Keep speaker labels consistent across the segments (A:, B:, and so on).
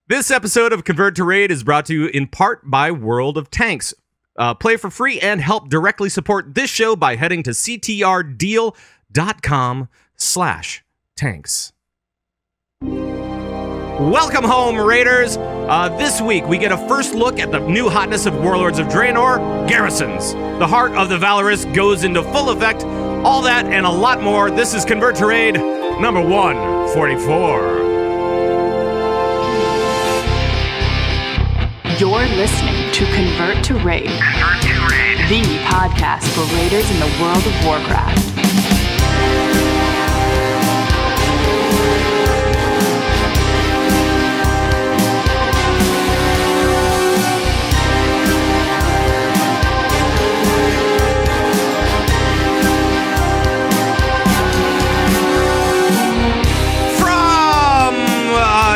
A: This episode of Convert to Raid is brought to you in part by World of Tanks. Play for free and help directly support this show by heading to ctrdeal.com/tanks. Welcome home, Raiders. This week, we get a first look at the new hotness of Warlords of Draenor, Garrisons. The heart of the Valorous goes into full effect. All that and a lot more. This is Convert to Raid number 144.
B: You're listening to Convert to Raid, the podcast for raiders in the world of Warcraft.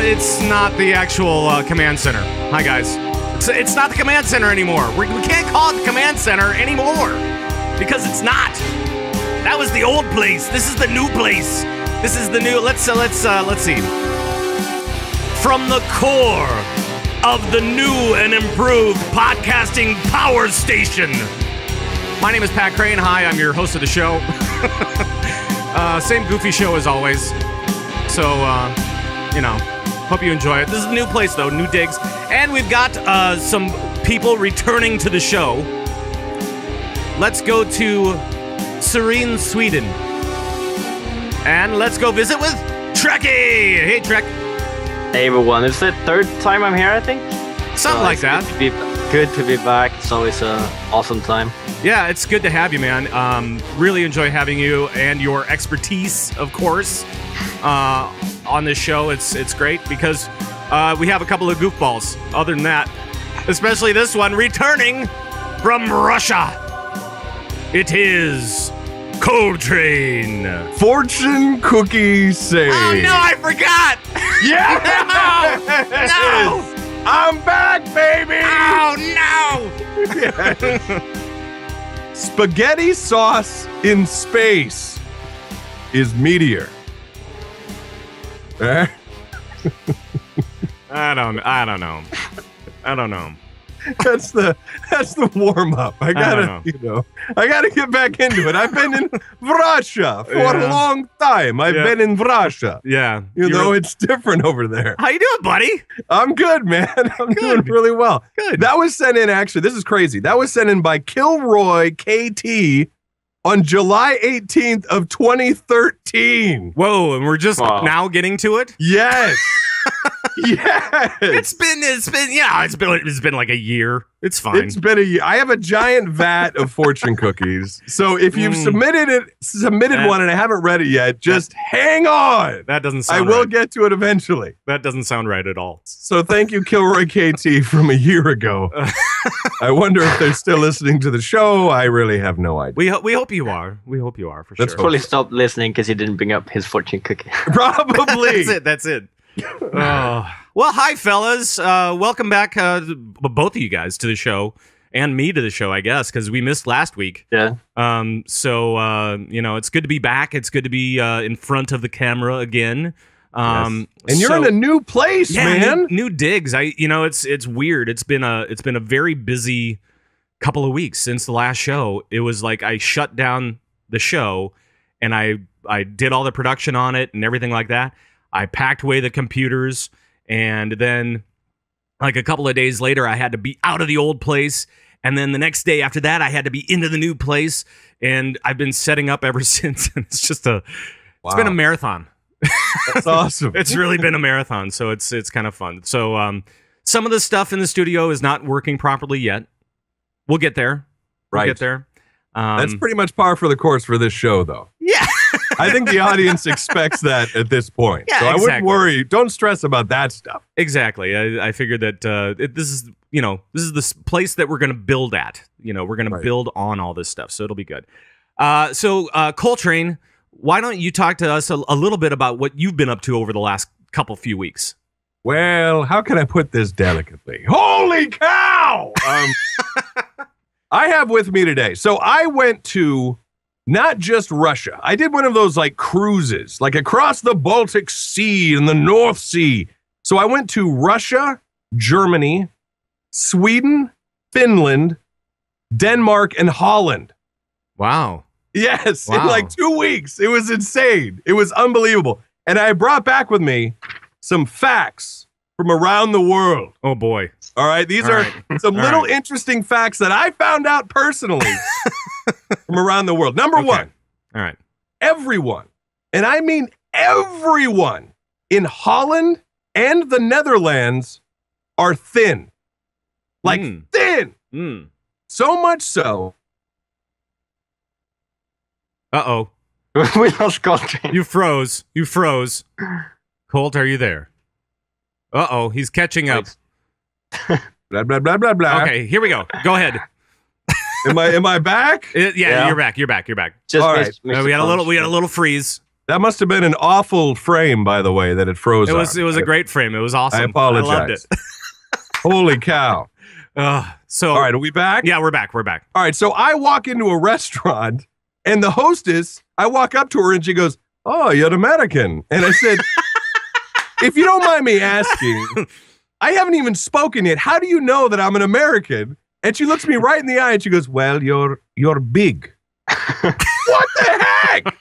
A: It's not the actual command center. Hi, guys. It's not the command center anymore. We can't call it the command center anymore because it's not. That was the old place. This is the new place. This is the new. Let's see. From the core of the new and improved podcasting power station. My name is Pat Crane. Hi, I'm your host of the show. Same goofy show as always. So, hope you enjoy it. This is a new place, though, new digs. And we've got some people returning to the show. Let's go to Serene, Sweden. And let's go visit with Trekkie. Hey, Trek.
C: Hey, everyone. It's the third time I'm here, I think.
A: Something like that.
C: Good to be back. It's always an awesome time. Yeah,
A: it's good to have you, man. Really enjoy having you and your expertise, of course. On this show, it's great because we have a couple of goofballs. Other than that, especially this one returning from Russia. It is Coltrane.
D: Fortune cookie say.
A: Oh no, I forgot.
D: Yeah,
A: no.
D: I'm back, baby.
A: Oh no.
D: Spaghetti sauce in space is meteor.
A: I don't know.
D: That's the warm up. I gotta get back into it. I've been in Russia for a long time. I've been in Russia.
A: Yeah.
D: You know, it's different over there.
A: How you doing, buddy?
D: I'm good, man. I'm doing really well.
A: Good.
D: That was sent in, actually, this is crazy. That was sent in by Kilroy KT on July 18th of 2013.
A: Whoa, and we're just now getting to it?
D: Yes. Yes.
A: It's been like a year. It's fine.
D: It's been a year. I have a giant vat of fortune cookies. So if you've submitted one and I haven't read it yet, just hang on.
A: That doesn't sound
D: right. I will
A: right.
D: get to it eventually.
A: That doesn't sound right at all.
D: So thank you, Kilroy KT, from a year ago. I wonder if they're still listening to the show. I really have no idea.
A: We hope you are. We hope you are, for sure.
C: Let's probably stop listening because he didn't bring up his fortune cookie.
D: Probably.
A: That's it. Well, hi, fellas. Welcome back, both of you guys, to the show, and me to the show, I guess, because we missed last week.
C: Yeah.
A: So it's good to be back. It's good to be in front of the camera again.
D: Yes. And you're in a new place, man.
A: New digs. It's weird. It's been a very busy couple of weeks since the last show. It was like I shut down the show, and I did all the production on it and everything like that. I packed away the computers, and then like a couple of days later, I had to be out of the old place. And then the next day after that, I had to be into the new place. And I've been setting up ever since. And it's just it's been a marathon.
D: That's awesome.
A: It's really been a marathon. So it's kind of fun. So some of the stuff in the studio is not working properly yet. We'll get there.
D: Right.
A: We'll get there.
D: That's pretty much par for the course for this show, though.
A: Yeah.
D: I think the audience expects that at this point.
A: Yeah,
D: so I wouldn't worry. Don't stress about that stuff.
A: Exactly. I figured that this is the place that we're going to build at. We're going to build on all this stuff. So it'll be good. So Coltrane, why don't you talk to us a little bit about what you've been up to over the last few weeks?
D: Well, how can I put this delicately? Holy cow! I have with me today. So I went to not just Russia. I did one of those like cruises, like across the Baltic Sea and the North Sea. So I went to Russia, Germany, Sweden, Finland, Denmark, and Holland.
A: Wow.
D: Yes,
A: Wow.
D: in like 2 weeks. It was insane. It was unbelievable. And I brought back with me some facts from around the world.
A: Oh, boy.
D: All right. These are some little interesting facts that I found out personally from around the world. Number one.
A: All right.
D: Everyone, and I mean everyone in Holland and the Netherlands are thin. Like thin. So much so.
A: Uh-oh.
C: We lost Coltrane.
A: You froze. Colt, are you there? Uh-oh. He's catching up.
D: Blah, blah, blah, blah, blah.
A: Okay, here we go. Go ahead.
D: Am I back?
A: Yeah, you're back.
C: Just
D: all right.
A: We had a little freeze.
D: That must have been an awful frame, by the way, that it froze
A: It was a great frame. It was awesome.
D: I apologize.
A: I loved it.
D: Holy cow.
A: So
D: all right, are we back?
A: Yeah, we're back.
D: All right, so I walk into a restaurant, and the hostess, I walk up to her, and she goes, "Oh, you're American." And I said, if you don't mind me asking, I haven't even spoken yet. How do you know that I'm an American? And she looks me right in the eye, and she goes, "Well, you're big." What the heck?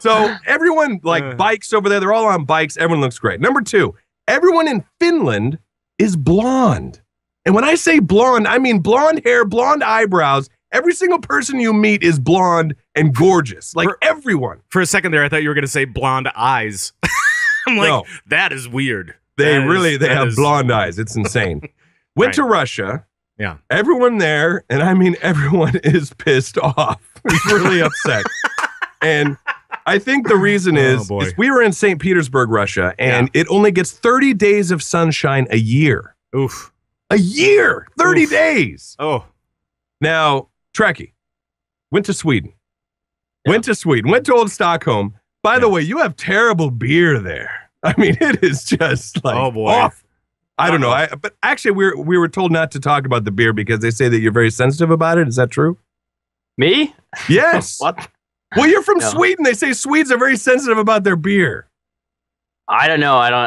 D: So everyone bikes over there. They're all on bikes. Everyone looks great. Number two, everyone in Finland is blonde. And when I say blonde, I mean blonde hair, blonde eyebrows. Every single person you meet is blonde and gorgeous. Like everyone.
A: For a second there, I thought you were going to say blonde eyes. I'm like, no. That is weird.
D: They have blonde eyes. It's insane. Went to Russia.
A: Yeah.
D: Everyone there, and I mean everyone is pissed off. It's really upset. And I think the reason is we were in St. Petersburg, Russia, and it only gets 30 days of sunshine a year.
A: Oof.
D: A year! 30 days!
A: Oh.
D: Now, Trekkie, went to Sweden.
C: Yeah.
D: Went to old Stockholm. By the way, you have terrible beer there. I mean, it is just like off. I don't know. But actually, we were told not to talk about the beer because they say that you're very sensitive about it. Is that true?
C: Me?
D: Yes.
C: What?
D: Well, you're from Sweden. They say Swedes are very sensitive about their beer.
C: I don't know. I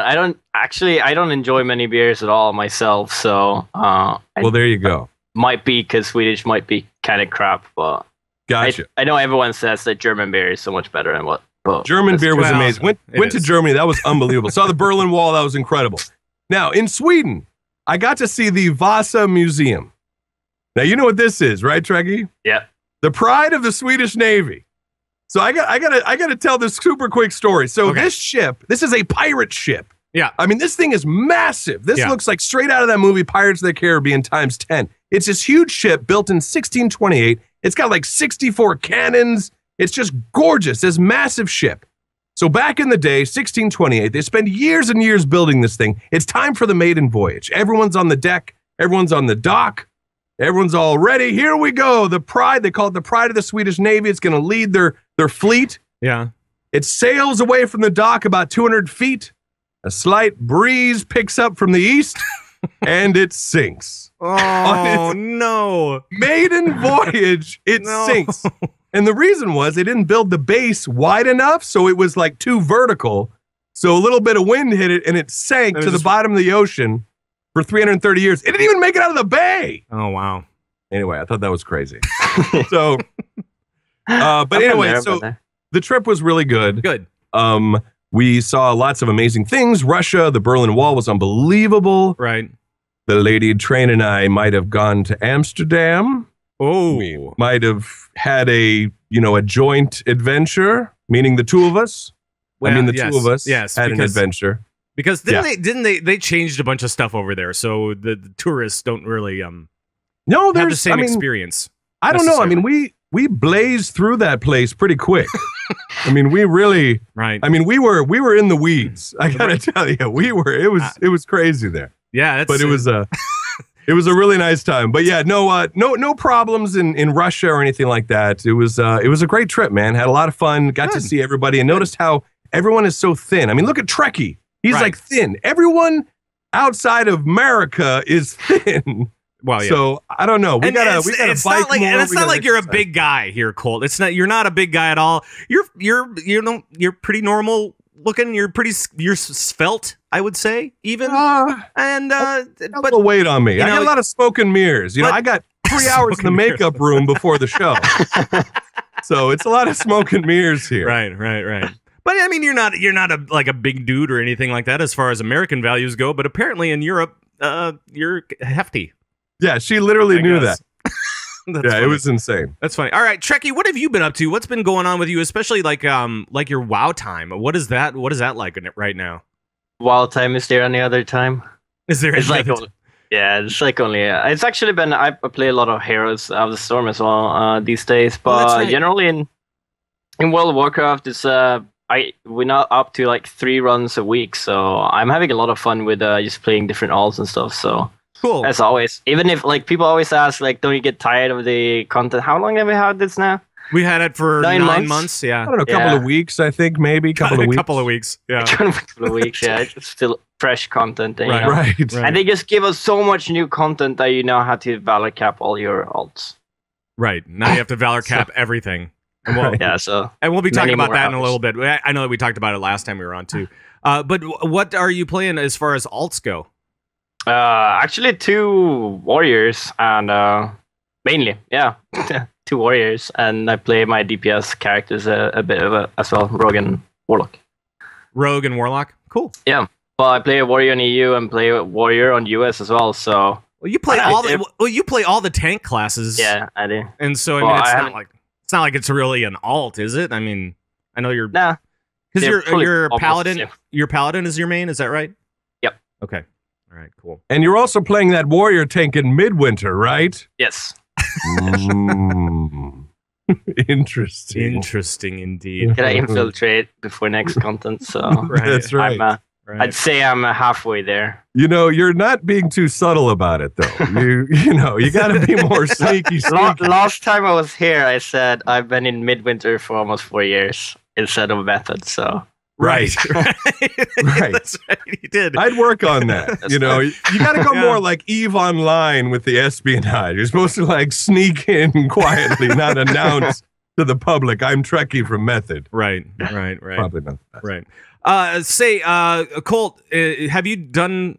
C: don't enjoy many beers at all myself. So,
D: well, there you go.
C: Might be because Swedish might be kind of crap, but
D: gotcha.
C: I know everyone says that German beer is so much better than what.
D: German beer was amazing. Went to Germany. That was unbelievable. Saw the Berlin Wall. That was incredible. Now, in Sweden, I got to see the Vasa Museum. Now, you know what this is, right, Trekkie?
C: Yeah.
D: The pride of the Swedish Navy. So I got to tell this super quick story. So this ship, this is a pirate ship.
A: Yeah.
D: I mean, this thing is massive. This looks like straight out of that movie Pirates of the Caribbean times 10. It's this huge ship built in 1628. It's got like 64 cannons. It's just gorgeous. This massive ship. So back in the day, 1628, they spent years and years building this thing. It's time for the maiden voyage. Everyone's on the deck. Everyone's on the dock. Everyone's all ready. Here we go. The pride, they call it the pride of the Swedish Navy. It's going to lead their fleet.
A: Yeah.
D: It sails away from the dock about 200 feet. A slight breeze picks up from the east, and it sinks.
A: Oh, no.
D: Maiden voyage, it sinks. And the reason was they didn't build the base wide enough, so it was like too vertical. So a little bit of wind hit it, and it sank to the bottom of the ocean for 330 years. It didn't even make it out of the bay.
A: Oh, wow.
D: Anyway, I thought that was crazy. So, but anyway, so the trip was really good.
A: Good.
D: We saw lots of amazing things. Russia, the Berlin Wall was unbelievable.
A: Right.
D: The lady Train and I might have gone to Amsterdam.
A: Oh.
D: We might have had a joint adventure, meaning the two of us.
A: Well,
D: two of us had an adventure.
A: Because didn't they changed a bunch of stuff over there, so the tourists don't really have the same experience.
D: I don't know. I mean, we blazed through that place pretty quick. I mean, we really I mean, we were in the weeds. I gotta tell you, it was crazy there.
A: Yeah,
D: but it was a really nice time. But yeah, no problems in Russia or anything like that. It was a great trip, man. Had a lot of fun. Got to see everybody and noticed how everyone is so thin. I mean, look at Trekkie. He's like thin. Everyone outside of America is thin.
A: Well, yeah.
D: So I don't know. We gotta bike more.
A: And it's not like you're a big guy here, Colt. It's not. You're not a big guy at all. You're pretty normal looking. You're svelte, I would say, even. And
D: but the weight on me. I got a lot of smoke and mirrors. I got 3 hours in the makeup room before the show, so it's a lot of smoke and mirrors here.
A: Right. But I mean, you're not a big dude or anything like that as far as American values go. But apparently in Europe, you're hefty.
D: Yeah, she literally knew that.
A: Funny.
D: It was insane.
A: That's funny. All right, Trekkie, what have you been up to? What's been going on with you, especially like your WoW time? What is that like right now?
C: WoW time, is there any other time?
A: Is there?
C: It's like it's like only. It's actually been. I play a lot of Heroes of the Storm as well these days, but generally in World of Warcraft, it's we're now up to like 3 runs a week, so I'm having a lot of fun with just playing different alts and stuff. So.
A: Cool.
C: As always, even if like people always ask, like, don't you get tired of the content? How long have we had this now?
A: We had it for 9 months. Yeah,
D: I don't know, a couple of weeks, I think, maybe a couple of weeks.
A: Yeah,
C: a couple of weeks. Yeah, it's still fresh content. And,
D: right.
C: And they just give us so much new content that you now have to valor cap all your alts.
A: Right now, you have to valor cap everything. And we'll be talking about that in a little bit. I know that we talked about it last time we were on too. But what are you playing as far as alts go?
C: Actually 2 warriors and mainly 2 warriors, and I play my DPS characters a bit as well, rogue and warlock.
A: Cool.
C: Yeah, well, I play a warrior in EU and play a warrior on US as well. So
A: you play you play all the tank classes.
C: Yeah, I do.
A: And so it's not like it's really an alt, is it? I mean, I know you're because you're paladin. Your paladin is your main, is that right?
C: Yep.
A: Okay. All right, cool.
D: And you're also playing that warrior tank in Midwinter, right?
C: Yes.
A: Interesting indeed.
C: Can I infiltrate before next content? So
D: That's right.
C: I'd say I'm halfway there.
D: You're not being too subtle about it, though. You got to be more sneaky.
C: Last time I was here, I said I've been in Midwinter for almost 4 years instead of Method, so...
A: Right.
D: That's
A: right. You did.
D: I'd work on that. You got to go more like EVE Online with the espionage. You're supposed to like sneak in quietly, not announce to the public, I'm Trekkie from Method.
A: Right.
D: Probably not the best.
A: Right. Colt, have you done...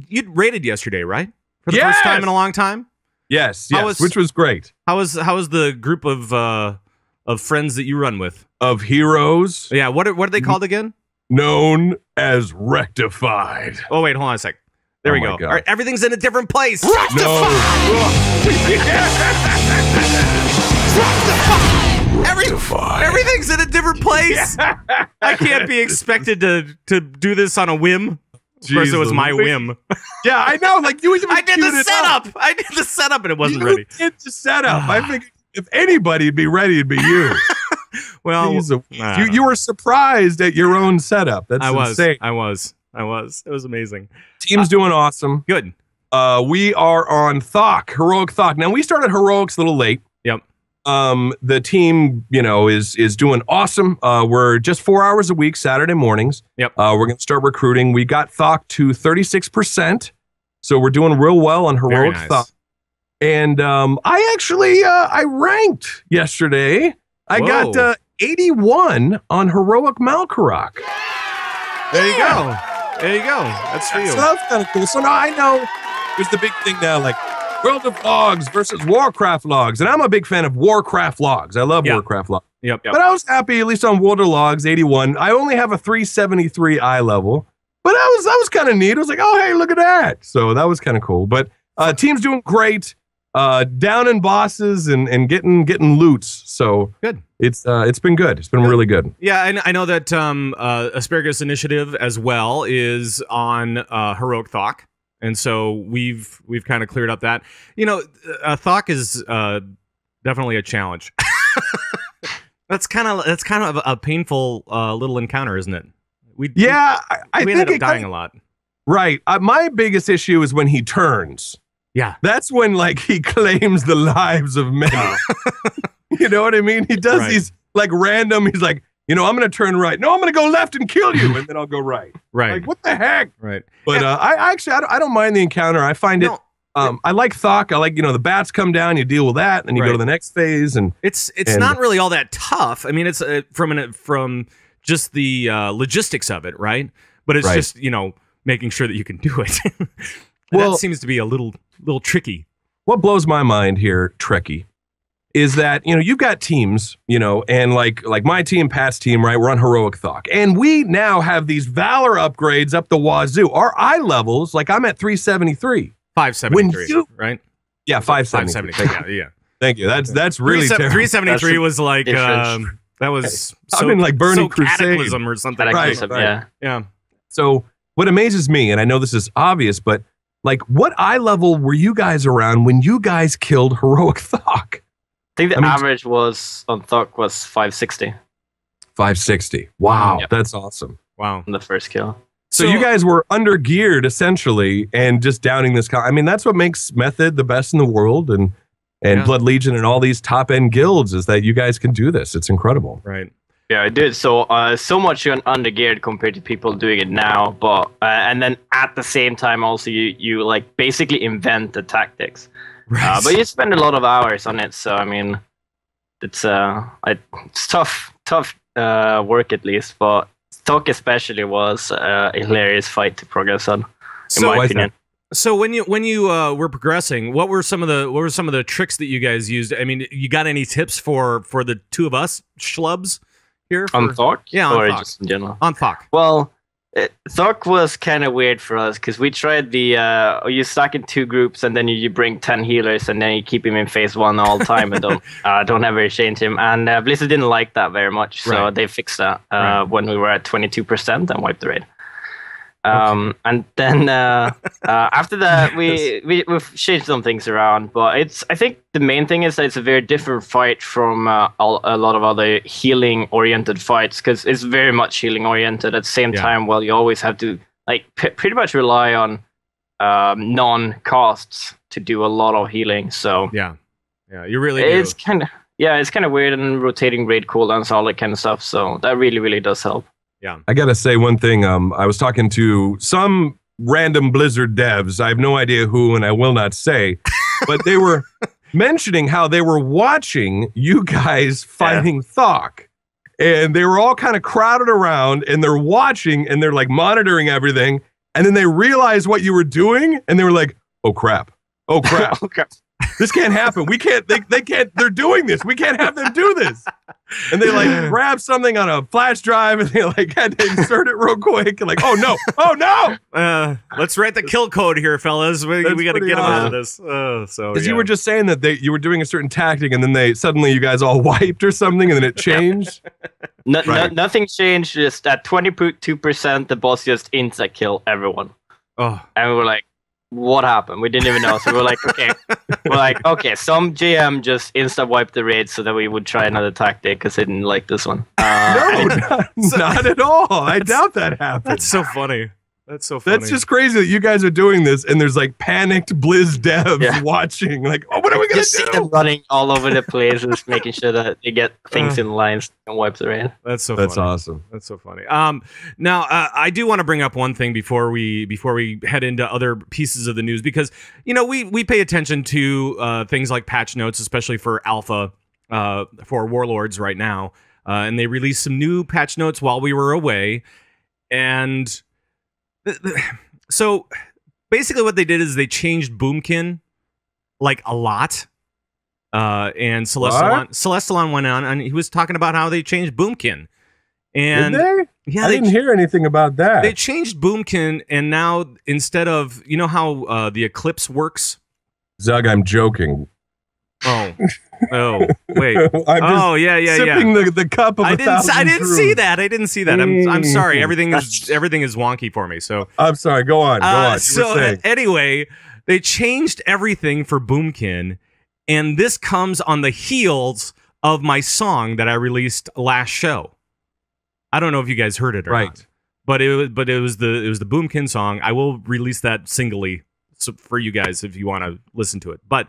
A: You raided yesterday, right? For the first time in a long time?
D: Yes, which was great.
A: How was the group of friends that you run with?
D: Of heroes.
A: Yeah, what are they called again?
D: Known as Rectified.
A: Oh, wait, hold on a sec. There we go. All right, everything's in a different place.
D: Rectified! Rectified!
A: Everything's in a different place. I can't be expected to do this on a whim. Of course, it was my whim.
D: Yeah, I know. Like
A: I did the setup. I did the setup, and it wasn't ready.
D: You did the setup. I think if anybody'd be ready, it'd be you.
A: Well,
D: you were surprised at your own setup. That's insane.
A: I was. It was amazing.
D: Team's doing awesome.
A: Good.
D: We are on Thok, Heroic Thok. Now we started Heroics a little late.
A: Yep.
D: The team, is doing awesome. We're just 4 hours a week, Saturday mornings.
A: Yep.
D: We're gonna start recruiting. We got Thok to 36%, so we're doing real well on Heroic Thok. And I actually I ranked yesterday. I got 81 on Heroic Malkarak.
A: There you go. That's for you.
D: So that's kind of cool. So now I know there's the big thing now, like World of Logs versus Warcraft Logs. And I'm a big fan of Warcraft Logs. I love Warcraft Logs.
A: Yep.
D: But I was happy, at least on World of Logs, 81. I only have a 373 eye level. But that was kind of neat. I was like, oh, hey, look at that. So that was kind of cool. But team's doing great. Down in bosses and getting loots. So
A: good.
D: It's been good. It's been really good.
A: Yeah, and I know that Asparagus Initiative as well is on Heroic Thok, and so we've kind of cleared up that. Thok is definitely a challenge. That's kind of a painful little encounter, isn't it? We ended up dying a lot.
D: Right. My biggest issue is when he turns.
A: Yeah.
D: That's when, like, he claims the lives of many. You know what I mean? He does these, like, random, he's like, I'm going to turn right. No, I'm going to go left and kill you, and then I'll go right.
A: Right.
D: Like, what the heck?
A: Right.
D: But I don't mind the encounter. I find it, I like Thok. I like, the bats come down, you deal with that, and then you go to the next phase. And
A: It's not really all that tough. I mean, it's from logistics of it, right? But it's just, making sure that you can do it.
D: Well,
A: that seems to be a little tricky.
D: What blows my mind here, Trekkie, is that, you've got teams, and like my team, Pat's team, right? We're on Heroic Thok. And we now have these Valor upgrades up the wazoo. Our eye levels, like I'm at 373.
A: 573, right?
D: Yeah, 573.
A: 573. Yeah.
D: Thank you. That's really terrible.
A: 373 was like, that was
D: I'm in like Burning Crusade.
A: Cataclysm or something.
D: Right.
C: Yeah.
D: So what amazes me, and I know this is obvious, but like, what eye level were you guys around when you guys killed Heroic Thok?
C: I think the average was on Thok was 560.
D: 560. Wow,
C: Yep.
D: That's awesome.
A: Wow.
C: On the first kill.
D: So you guys were under geared essentially, and just downing this. That's what makes Method the best in the world, and Blood Legion and all these top end guilds is that you guys can do this. It's incredible.
A: Right.
C: Yeah, I did so much under geared compared to people doing it now, but and then at the same time also you like basically invent the tactics,
A: right.
C: But you spend a lot of hours on it. So it's tough work at least, but Thok especially was a hilarious fight to progress on, in my opinion.
A: So when you were progressing, what were some of the tricks that you guys used? You got any tips for the two of us schlubs here
C: on Thok?
A: Yeah, on
C: or
A: Thok.
C: just in general.
A: On Thok.
C: Well, Thok was kind of weird for us because we tried you stack in 2 groups and then you bring 10 healers and then you keep him in phase 1 all the time and don't ever change him. And Blizzard didn't like that very much, so they fixed that when we were at 22% and wiped the raid. And then after that, we've changed some things around, but I think the main thing is that it's a very different fight from a lot of other healing-oriented fights, because it's very much healing-oriented. At the same time, you always have to pretty much rely on non-costs to do a lot of healing. So
A: you really do.
C: It's kind of weird, and rotating raid cooldowns, all that kind of stuff. So that really, really does help.
A: Yeah.
D: I gotta say one thing. I was talking to some random Blizzard devs. I have no idea who, and I will not say, but they were mentioning how they were watching you guys fighting Thok, and they were all kind of crowded around, and they're watching, and they're like monitoring everything, and then they realized what you were doing, and they were like, "Oh crap! Oh crap! This can't happen. We can't. They can't. They're doing this. We can't have them do this." And they grab something on a flash drive and they had to insert it real quick. And oh no!
A: Let's write the kill code here, fellas. We got to get them out of this. Because
D: you were just saying that you were doing a certain tactic, and then suddenly you guys all wiped or something, and then it changed.
C: Nothing changed. Just at 22%, the boss just insta kill everyone.
A: Oh,
C: and we were like, what happened? We didn't even know. So we were like, okay, some GM just insta wiped the raid so that we would try another tactic because they didn't like this one.
D: No, not at all. I doubt that happened.
A: That's so funny. That's
D: just crazy that you guys are doing this, and there's panicked Blizz devs watching. What are we gonna do?
C: See them running all over the place, just making sure that they get things in lines and wipe the raid.
A: That's
D: awesome.
A: That's so funny. Now I do want to bring up one thing before we head into other pieces of the news, because we pay attention to things like patch notes, especially for alpha for Warlords right now, and they released some new patch notes while we were away, and. So basically what they did is they changed Moonkin a lot. And Celestalon went on and he was talking about how they changed Moonkin. And
D: did they? Yeah, I didn't hear anything about that.
A: They changed Moonkin, and now instead of how the Eclipse works?
D: Zug, I'm joking.
A: Oh, wait.
D: I'm sipping the cup of
A: I didn't see that. I'm sorry. Everything is wonky for me. So
D: I'm sorry. Go on.
A: So anyway, they changed everything for Moonkin, and this comes on the heels of my song that I released last show. I don't know if you guys heard it or not, but it was the Moonkin song. I will release that singly for you guys if you want to listen to it. But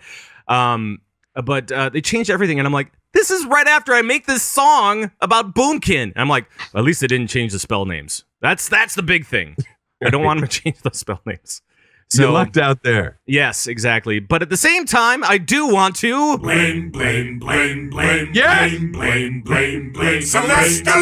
A: they changed everything, and I'm like, this is right after I make this song about Moonkin. And I'm like, well, at least they didn't change the spell names. That's the big thing. I don't want them to change the spell names. So,
D: you lucked out there.
A: Yes, exactly. But at the same time, I do want to
E: blame.
D: Yes!
E: Blame. Celestalon.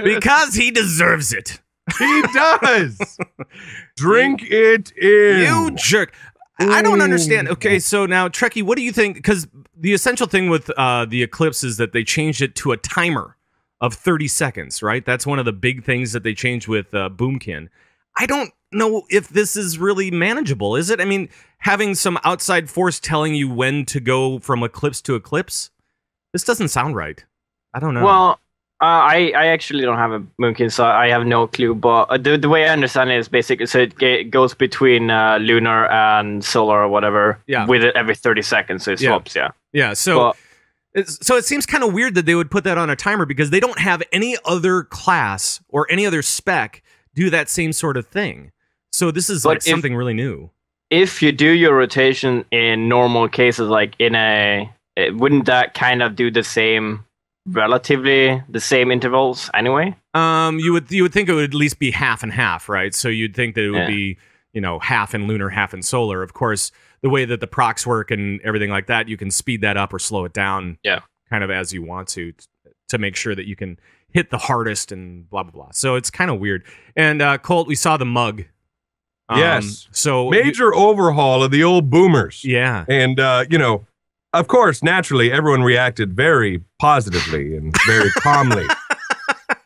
A: because he deserves it.
D: He does. Drink it in.
A: You jerk. I don't understand. Okay, so now, Trekkie, what do you think? Because the essential thing with the Eclipse is that they changed it to a timer of 30 seconds, right? That's one of the big things that they changed with Moonkin. I don't know if this is really manageable, is it? I mean, having some outside force telling you when to go from Eclipse to Eclipse, this doesn't sound right. I don't know.
C: Well, I actually don't have a Moonkin, so I have no clue. But the way I understand it is basically, so it goes between lunar and solar or whatever, with it every 30 seconds, so it swaps,
A: Yeah, so it seems kind of weird that they would put that on a timer because they don't have any other class or any other spec do that same sort of thing. So this is like something really new.
C: If you do your rotation in normal cases, like wouldn't that kind of do the same, relatively the same intervals anyway?
A: You would think it would at least be half and half, right? So you'd think that it would be, half in lunar, half in solar. Of course, the way that the procs work and everything like that, you can speed that up or slow it down kind of as you want to make sure that you can hit the hardest and blah, blah, blah. So it's kind of weird. And Colt, we saw the mug.
D: Yes.
A: So
D: major overhaul of the old boomers.
A: Yeah.
D: And, of course, naturally, everyone reacted very positively and very calmly.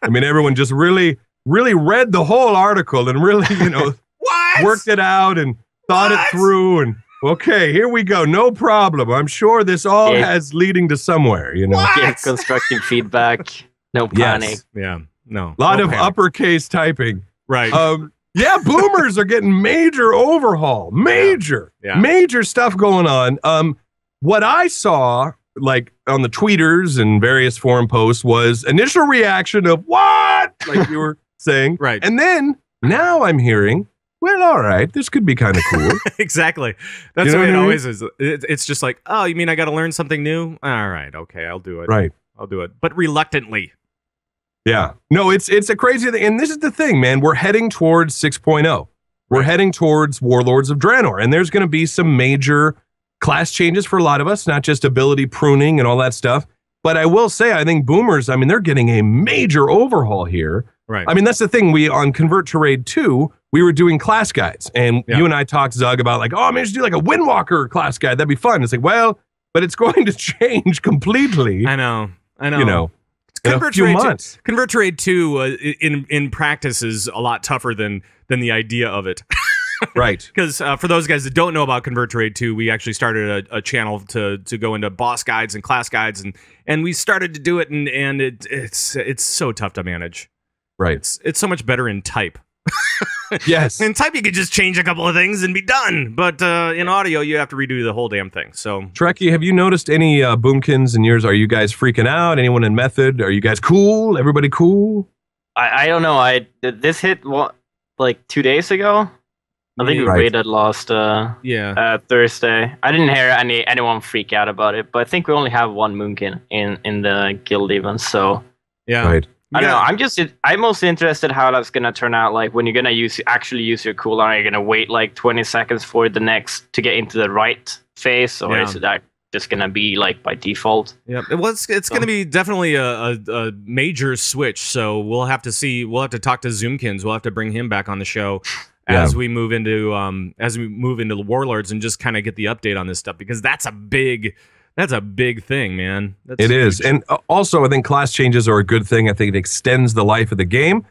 D: I mean, everyone just really, really read the whole article and really, worked it out and thought it through. And, okay, here we go. No problem. I'm sure this all has leading to somewhere,
C: Get constructive feedback. No panic.
D: Yes.
A: Yeah. No.
D: A lot of uppercase typing.
A: Right.
D: Boomers are getting major overhaul. Major stuff going on. What I saw, like on the tweeters and various forum posts, was initial reaction of what, like you were saying,
A: right?
D: And then now I'm hearing, well, all right, this could be kind of cool.
A: Exactly. That's the way it always is. It's just like, oh, you mean I got to learn something new? All right, okay, I'll do it.
D: Right,
A: I'll do it, but reluctantly.
D: Yeah. No, it's a crazy thing, and this is the thing, man. We're heading towards 6.0. We're heading towards Warlords of Draenor, and there's going to be some major class changes for a lot of us, not just ability pruning and all that stuff. But I will say, I think boomers, I mean, they're getting a major overhaul here.
A: Right.
D: I mean, that's the thing. On Convert to Raid 2, we were doing class guides. And you and I talked, Zug, about like, oh, man, just do like a Windwalker class guide. That'd be fun. It's like, well, but it's going to change completely.
A: I know.
D: Convert
A: to Raid 2 in practice is a lot tougher than the idea of it.
D: Right.
A: Because for those guys that don't know about Convert to Raid 2, we actually started a channel to go into boss guides and class guides, and we started to do it, and it's so tough to manage.
D: Right.
A: It's so much better in type.
D: Yes.
A: In type, you could just change a couple of things and be done. But in audio, you have to redo the whole damn thing. So,
D: Trekkie, have you noticed any boomkins in yours? Are you guys freaking out? Anyone in Method? Are you guys cool? Everybody cool?
C: I don't know. This hit like 2 days ago. I think Raided lost Thursday. I didn't hear anyone freak out about it, but I think we only have one Moonkin in the guild even. So
D: right.
C: I don't know. I'm mostly interested how that's gonna turn out. Like when you're gonna actually use your cooldown, you're gonna wait like 20 seconds for the next to get into the right phase, or is that just gonna be like by default?
A: Yeah, it's gonna be definitely a major switch. So we'll have to see. We'll have to talk to Zoomkins. We'll have to bring him back on the show as we move into the Warlords and just kind of get the update on this stuff, because that's a big thing, man. That's
D: huge.
A: Is.
D: And also, I think class changes are a good thing. I think it extends the life of the game.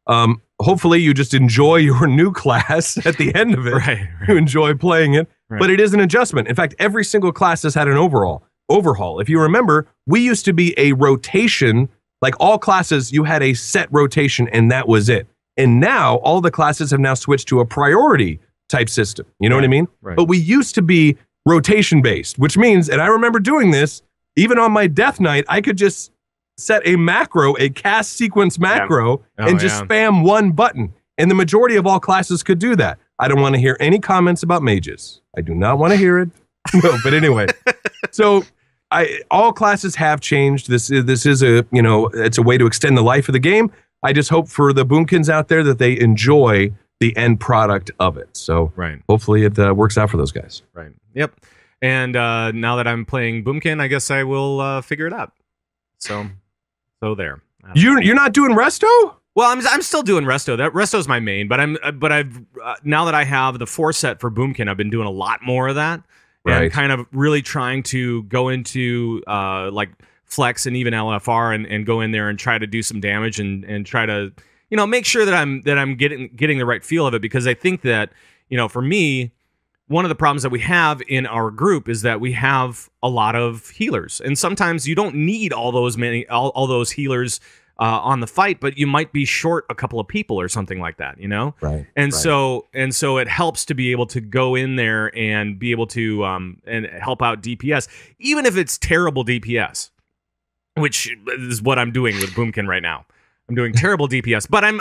D: Hopefully, you just enjoy your new class at the end of it.
A: Right.
D: You enjoy playing it.
A: Right.
D: But it is an adjustment. In fact, every single class has had an overhaul. If you remember, we used to be a rotation. Like all classes, you had a set rotation, and that was it. And now, all the classes have now switched to a priority type system. You know what I mean?
A: Right.
D: But we used to be rotation based, which means, and I remember doing this, even on my death knight, I could just set a cast sequence macro, and just spam one button. And the majority of all classes could do that. I don't want to hear any comments about mages. I do not want to hear it. No, but anyway. So all classes have changed. This is a, it's a way to extend the life of the game. I just hope for the Boomkins out there that they enjoy the end product of it. So hopefully it works out for those guys.
A: Right. Yep. And now that I'm playing Boomkin, I guess I will figure it out. So there.
D: You're not doing Resto?
A: Well, I'm still doing Resto. That Resto's my main, but I've now that I have the 4 set for Boomkin, I've been doing a lot more of that. And kind of really trying to go into like Flex and even LFR and go in there and try to do some damage and try to make sure that I'm getting the right feel of it, because I think that for me, one of the problems that we have in our group is that we have a lot of healers, and sometimes you don't need all those healers on the fight, but you might be short a couple of people or something like that,
D: Right.
A: So it helps to be able to go in there and be able to and help out DPS, even if it's terrible DPS, which is what I'm doing with Boomkin right now. I'm doing terrible DPS, but I'm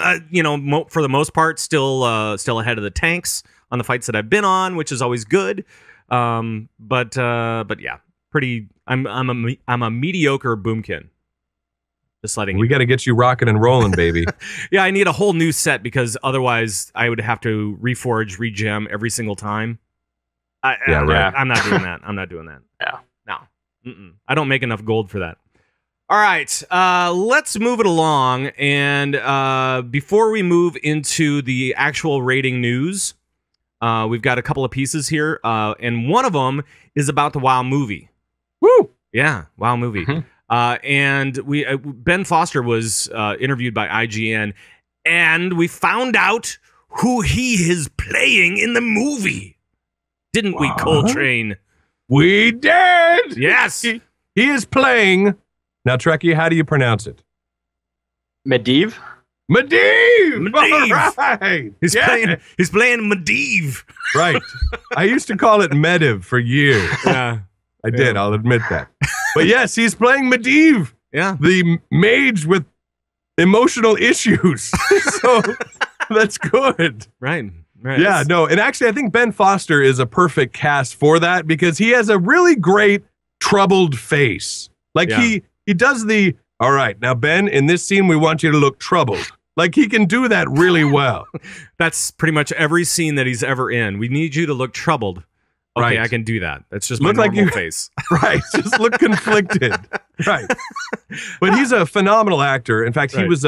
A: for the most part still ahead of the tanks on the fights that I've been on, which is always good. But yeah, pretty. I'm a mediocre Boomkin. Just letting
D: we got to get you rocking and rolling, baby.
A: Yeah, I need a whole new set, because otherwise I would have to reforge, regem every single time. I'm not doing that. I'm not doing that.
C: Yeah,
A: no, I don't make enough gold for that. All right, let's move it along. And before we move into the actual rating news, we've got a couple of pieces here, and one of them is about the WoW movie.
D: Woo!
A: Yeah, WoW movie.
C: Mm-hmm.
A: And Ben Foster was interviewed by IGN, and we found out who he is playing in the movie. Didn't we, Coltrane?
D: We did!
A: Yes!
D: He is playing... Now, Trekkie, how do you pronounce it?
C: Medivh?
D: Medivh!
A: Medivh!
D: Right.
A: He's playing Medivh.
D: Right. I used to call it Mediv for years.
A: Yeah.
D: I did, I'll admit that. But yes, he's playing Medivh.
A: Yeah.
D: The mage with emotional issues. So that's good.
A: Right.
D: Yeah, no. And actually, I think Ben Foster is a perfect cast for that, because he has a really great troubled face. Like he does the, all right, now, Ben, in this scene, we want you to look troubled. Like, he can do that really well.
A: That's pretty much every scene that he's ever in. We need you to look troubled. Okay,
D: right.
A: I can do that. That's just my normal face.
D: Right, just look conflicted. Right. But he's a phenomenal actor. In fact, he was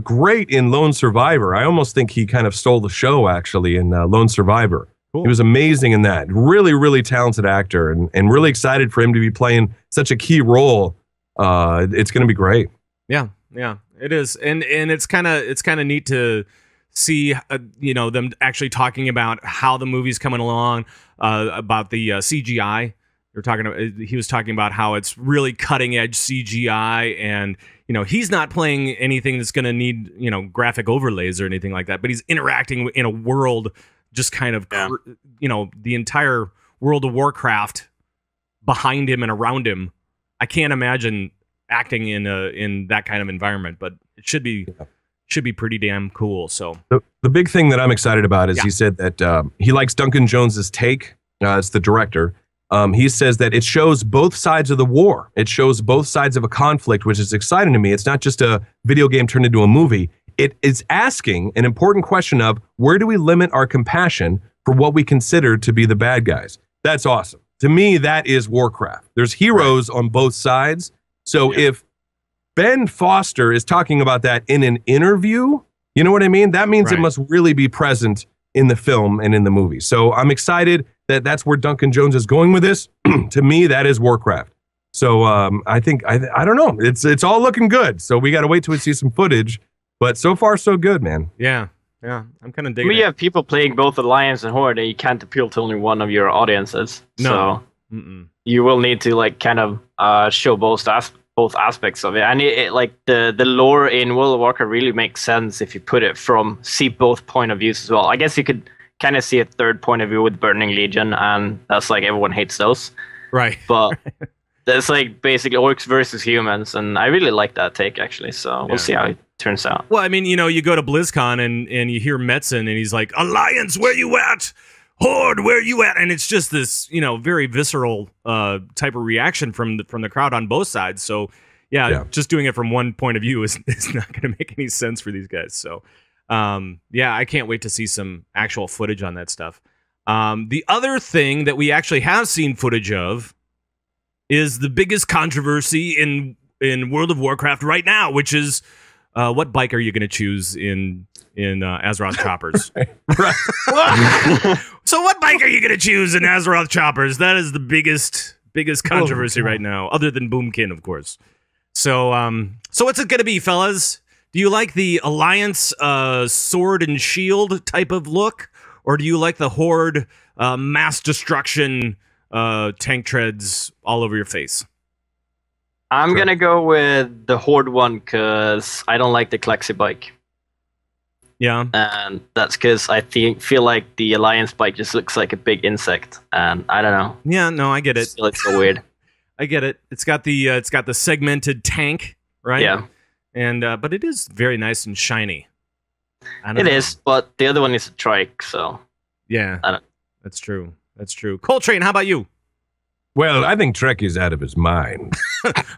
D: great in Lone Survivor. I almost think he kind of stole the show, actually, in Lone Survivor. Cool. He was amazing in that. Really, really talented actor, and really excited for him to be playing such a key role. It's going to be great.
A: Yeah, it is, and it's kind of neat to see them actually talking about how the movie's coming along, about the CGI. He was talking about how it's really cutting edge CGI, and he's not playing anything that's going to need graphic overlays or anything like that, but he's interacting in a world, just kind of the entire World of Warcraft behind him and around him. I can't imagine acting in that kind of environment, but it should be pretty damn cool. So
D: the big thing that I'm excited about is he said that he likes Duncan Jones's take. It's the director. He says that it shows both sides of the war. It shows both sides of a conflict, which is exciting to me. It's not just a video game turned into a movie. It is asking an important question of, where do we limit our compassion for what we consider to be the bad guys? That's awesome. To me, that is Warcraft. There's heroes on both sides. So if Ben Foster is talking about that in an interview, you know what I mean? That means it must really be present in the film and in the movie. So I'm excited that that's where Duncan Jones is going with this. To me, that is Warcraft. So I think, I don't know. It's all looking good. So we got to wait till we see some footage. But so far, so good, man.
A: Yeah. I'm kind of digging
C: it. You have people playing both Alliance and Horde, and you can't appeal to only one of your audiences.
A: No.
C: So you will need to kind of show both aspects of it. And the lore in World of Warcraft really makes sense if you put it see both point of views as well. I guess you could kind of see a third point of view with Burning Legion, and that's everyone hates those.
A: Right.
C: But that's basically orcs versus humans, and I really like that take, actually. So we'll see how it turns out.
A: Well, I mean, you go to BlizzCon and you hear Metzen, and he's like, Alliance, where you at? Horde, where you at? And it's just this, very visceral type of reaction from the crowd on both sides. So just doing it from one point of view is not going to make any sense for these guys. So I can't wait to see some actual footage on that stuff. The other thing that we actually have seen footage of is the biggest controversy in World of Warcraft right now, which is what bike are you going to choose in Azeroth Choppers?
D: Right.
A: So what bike are you going to choose in Azeroth Choppers? That is the biggest controversy right now, other than Moonkin, of course. So what's it going to be, fellas? Do you like the Alliance sword and shield type of look, or do you like the Horde mass destruction tank treads all over your face?
C: I'm going to go with the Horde one because I don't like the Klexi bike.
A: Yeah.
C: And that's because I feel like the Alliance bike just looks like a big insect. And I don't know.
A: Yeah, no, I get it.
C: It looks so weird.
A: I get it. It's got the segmented tank, right?
C: Yeah.
A: And but it is very nice and shiny.
C: It is, but the other one is a trike, so.
A: Yeah. That's true. That's true. Coltrane, how about you?
D: Well, I think Trek is out of his mind.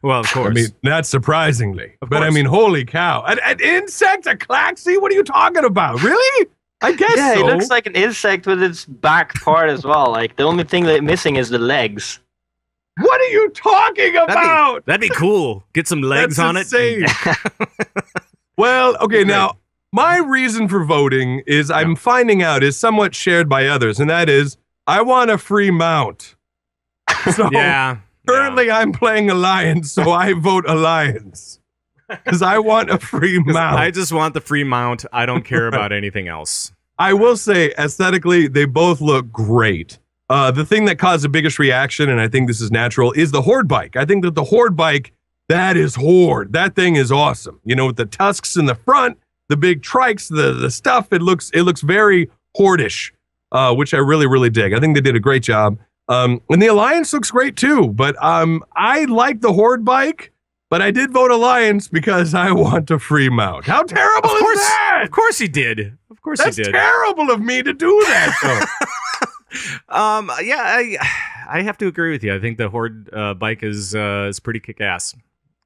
A: Well, of course.
D: I mean, not surprisingly.
A: Of
D: but
A: course.
D: I mean, holy cow. An insect, a Klaxi? What are you talking about? Really? I guess
C: yeah,
D: so.
C: It looks like an insect with its back part as well. Like, the only thing that's missing is the legs.
D: What are you talking about?
A: That'd be cool. Get some legs
D: That's
A: on
D: insane.
A: it.
D: Well, okay, now, my reason for voting is I'm finding out is somewhat shared by others, and that is I want a free mount. So currently I'm playing Alliance, so I vote Alliance. Because I want a free mount.
A: I just want the free mount. I don't care about anything else.
D: I will say, aesthetically, they both look great. The thing that caused the biggest reaction, and I think this is natural, is the Horde bike. I think that the Horde bike, that is Horde. That thing is awesome. With the tusks in the front, the big trikes, the stuff, it looks very Horde-ish, which I really, really dig. I think they did a great job. And the Alliance looks great too, but I like the Horde bike, but I did vote Alliance because I want a free mount. How terrible is that?
A: Of course he did. Of course he did.
D: That's terrible of me to do that, though.
A: I have to agree with you. I think the Horde bike is pretty kick-ass.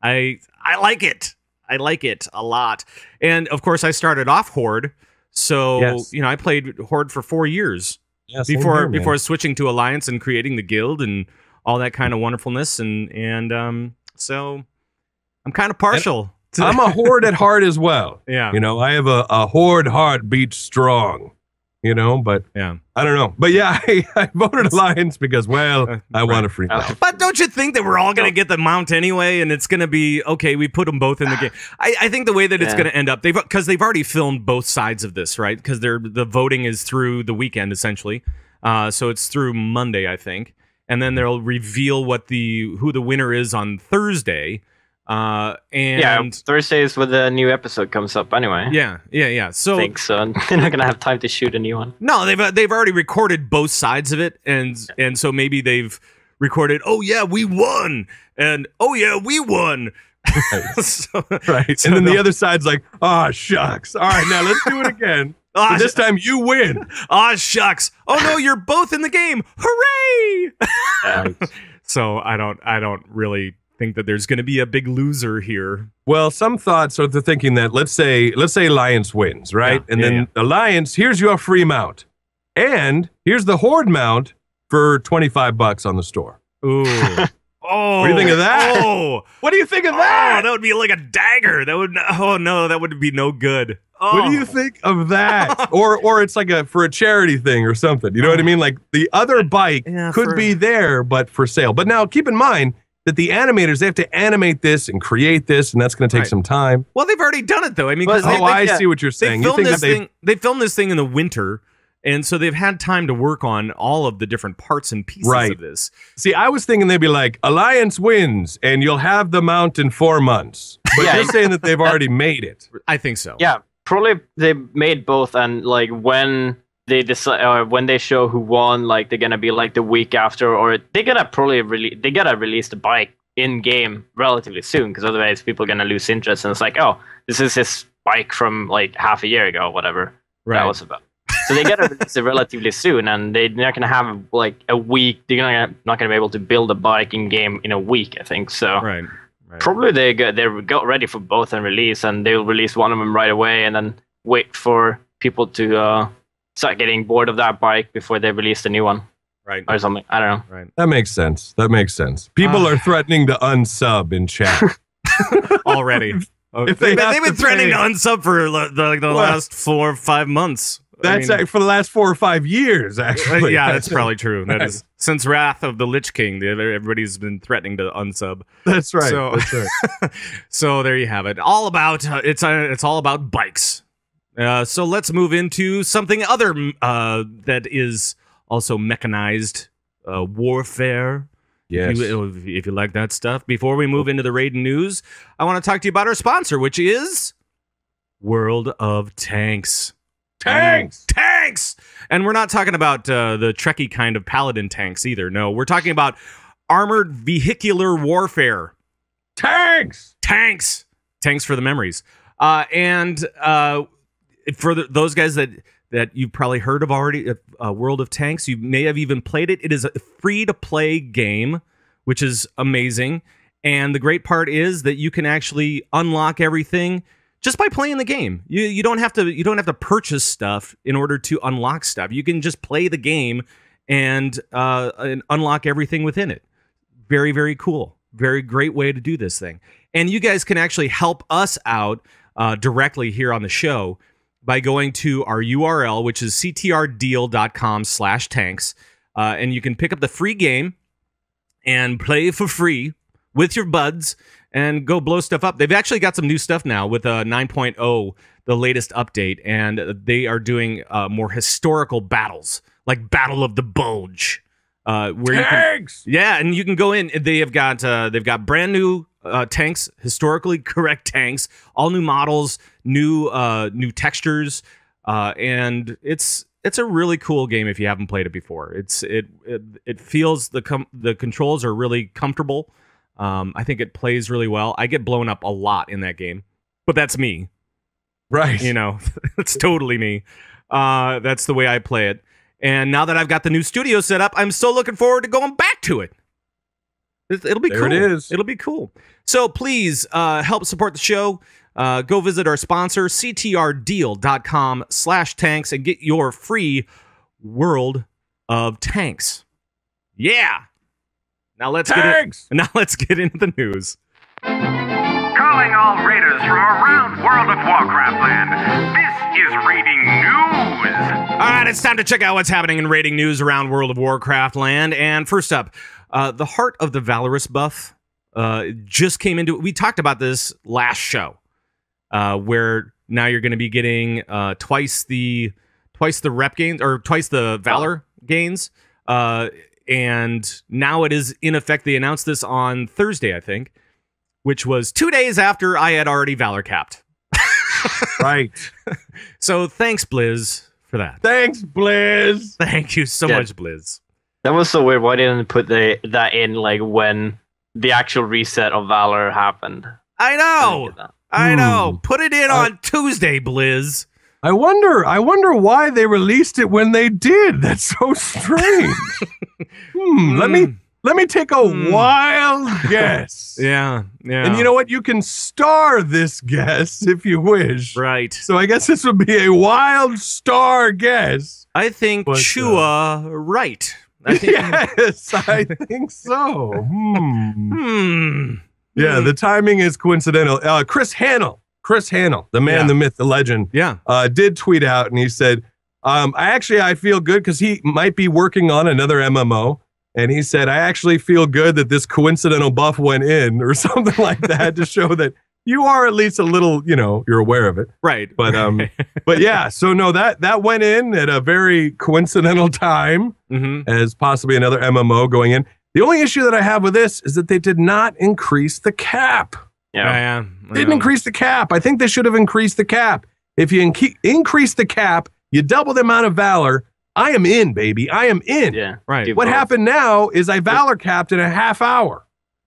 A: I like it. I like it a lot. And of course, I started off Horde, so I played Horde for 4 years. Before switching to Alliance and creating the guild and all that kind of wonderfulness, and so I'm kind of partial.
D: I'm a Horde at heart as well.
A: Yeah,
D: I have a Horde heart beats strong. But I don't know. But yeah, I voted Alliance because, I want a free mount.
A: But don't you think that we're all going to get the mount anyway, and it's going to be, okay, we put them both in the game. I think the way that it's going to end up, because they've already filmed both sides of this, right? Because the voting is through the weekend, essentially. So it's through Monday, I think. And then they'll reveal who the winner is on Thursday. And
C: Thursday is when the new episode comes up anyway.
A: Yeah. So
C: I think so. They're not gonna have time to shoot a new one.
A: No, they've already recorded both sides of it, and so maybe they've recorded. Oh yeah, we won, and oh yeah, we won.
D: Right. And then the other side's like, oh shucks. All right, now let's do it again. So this time you win.
A: Oh shucks. Oh no, you're both in the game. Hooray! So I don't really think that there's going to be a big loser here.
D: Well, some thoughts are thinking that let's say Alliance wins, right? And then Alliance, here's your free mount, and here's the Horde mount for $25 on the store.
A: Ooh. Oh,
D: what do you think of that?
A: Oh,
D: what do you think of that?
A: That would be like a dagger. That would. Oh no, that would be no good. Oh.
D: What do you think of that? or it's like for a charity thing or something. You know what I mean? Like the other bike could be there, but for sale. But now keep in mind that the animators, they have to animate this and create this, and that's going to take some time.
A: Well, they've already done it though. I mean,
D: I see what you're saying.
A: They filmed this thing in the winter. And so they've had time to work on all of the different parts and pieces of this.
D: See, I was thinking they'd be like, Alliance wins, and you'll have the mount in 4 months. But you're saying that they've already made it.
A: I think so.
C: Yeah, probably they made both, and like when they decide, when they show who won, like they're gonna be like the week after, or they're gonna release the bike in game relatively soon, because otherwise people are gonna lose interest, and it's like, oh, this is his bike from like half a year ago, or whatever that was about. So they gotta release it relatively soon, and they're not gonna have like a week. They're not gonna be able to build a bike in game in a week, I think. So
A: right.
C: Probably they got ready for both and release, and they'll release one of them right away, and then wait for people to start getting bored of that bike before they release the new one.
A: Right.
C: Or something. I don't know.
A: Right.
D: That makes sense. People are threatening to unsub in chat.
A: Already.
D: If
A: They've
D: have
A: been
D: to
A: threatening
D: pay-
A: to unsub for the last 4 or 5 months.
D: That's for the last 4 or 5 years, actually.
A: yeah, that's probably true. That is since Wrath of the Lich King. Everybody's been threatening to unsub.
D: That's right.
A: So,
D: that's right.
A: so there you have it. All about it's all about bikes. So let's move into something other that is also mechanized warfare.
D: Yes.
A: If you like that stuff. Before we move into the raid news, I want to talk to you about our sponsor, which is World of Tanks. Tanks! And we're not talking about the Trekkie kind of paladin tanks either. No, we're talking about armored vehicular warfare.
D: Tanks
A: For the memories. And for those guys that you've probably heard of already, World of Tanks, you may have even played it. It is a free-to-play game, which is amazing. And the great part is that you can actually unlock everything just by playing the game. You don't have to purchase stuff in order to unlock stuff. You can just play the game and unlock everything within it. Very, very cool. Very great way to do this thing. And you guys can actually help us out directly here on the show by going to our URL, which is ctrdeal.com/tanks. And you can pick up the free game and play for free with your buds and go blow stuff up. They've actually got some new stuff now with 9.0, the latest update, and they are doing more historical battles, like Battle of the Bulge. Where
D: Tanks!
A: And you can go in. They've got brand new tanks, historically correct tanks, all new models, new textures, and it's a really cool game if you haven't played it before. It feels the controls are really comfortable. I think it plays really well. I get blown up a lot in that game, but that's me.
D: Right.
A: It's totally me. That's the way I play it. And now that I've got the new studio set up, I'm still looking forward to going back to it. It'll be cool.
D: There it is.
A: It'll be cool. So please help support the show. Go visit our sponsor, ctrdeal.com/tanks, and get your free World of Tanks. Yeah. Now let's get into the news.
E: Calling all raiders from around World of Warcraft land. This is raiding news.
A: All right, it's time to check out what's happening in raiding news around World of Warcraft land. And first up, the Heart of the Valorous buff just came into it. We talked about this last show, where now you're going to be getting twice the rep gains, or twice the Valor gains. And now it is in effect. They announced this on Thursday, I think, which was 2 days after I had already Valor capped.
D: Right.
A: So thanks, Blizz, for that.
D: Thanks, Blizz.
A: Thank you so much, Blizz.
C: That was so weird. Why didn't they put that in like when the actual reset of Valor happened?
A: I know. Put it in on Tuesday, Blizz.
D: I wonder why they released it when they did. That's so strange. Let me take a wild guess.
A: Yeah.
D: And you know what? You can star this guess if you wish.
A: Right.
D: So I guess this would be a wild star guess.
A: I think Chua right.
D: Yes, I think so. Yeah, the timing is coincidental. Chris Hannell, the man, the myth, the legend, did tweet out, and he said, I feel good because he might be working on another MMO. And he said, I actually feel good that this coincidental buff went in, or something like that, to show that you are at least a little, you're aware of it.
A: Right.
D: But but yeah, so no, that went in at a very coincidental time, as possibly another MMO going in. The only issue that I have with this is that they did not increase the cap.
A: Yeah.
D: Didn't increase the cap. I think they should have increased the cap. If you increase the cap, you double the amount of Valor. I am in, baby. I am in.
C: Yeah.
A: Right.
D: What happened now is I Valor capped in a half hour.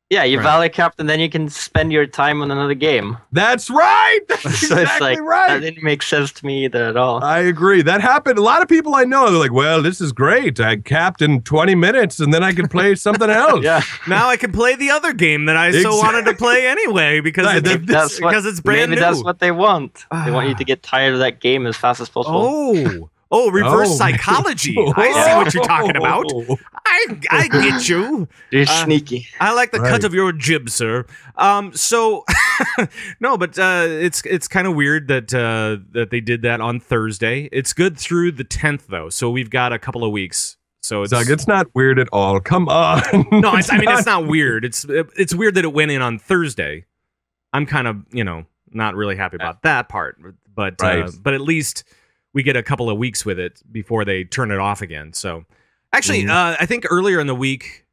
C: Yeah, you
A: Right.
C: valor capped, and then you can spend your time on another game.
D: That's right. That's
C: So
D: exactly
C: it's like
D: right.
C: that didn't make sense to me either at all.
D: I agree. That happened. A lot of people I know, they're like, well, this is great. I capped in 20 minutes and then I can play something else.
C: Yeah,
A: Now I can play the other game that I so wanted to play anyway because
D: Right,
A: it's, because it's brand
C: maybe
A: new.
C: that's what they want. They want you to get tired of that game as fast as possible.
A: Oh, reverse
D: Oh.
A: psychology. I see what you're talking about. I get you.
C: You're sneaky.
A: I like the
D: Right.
A: cut of your jib, sir. So no, but it's kind of weird that that they did that on Thursday. It's good through the 10th though, so we've got a couple of weeks. So it's
D: Doug, it's not weird at all. Come on.
A: no, it's not weird. It's weird that it went in on Thursday. I'm kind of not really happy about that part, but
D: Right.
A: but at least we get a couple of weeks with it before they turn it off again. So actually, I think earlier in the week,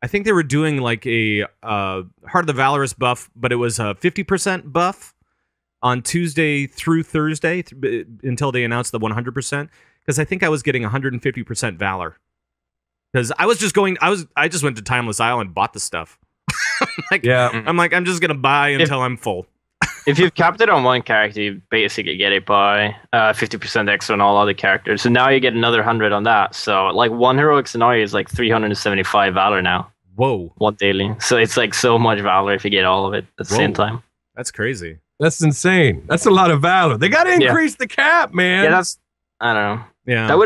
A: I think they were doing like a Heart of the Valorous buff, but it was a 50% buff on Tuesday through Thursday until they announced the 100%. Because I think I was getting 150% Valor. Because I just went to Timeless Isle and bought the stuff. I'm just gonna buy until I'm full.
C: If you've capped it on one character, you basically get it by 50% extra on all other characters. So now you get another 100 on that. So like one heroic scenario is like 375 Valor now.
A: Whoa,
C: One daily. So it's like so much Valor if you get all of it at the same time.
A: that's crazy.
D: That's insane. That's a lot of valor. They got to increase the cap, man.
C: Yeah, I don't know.
A: Yeah,
C: That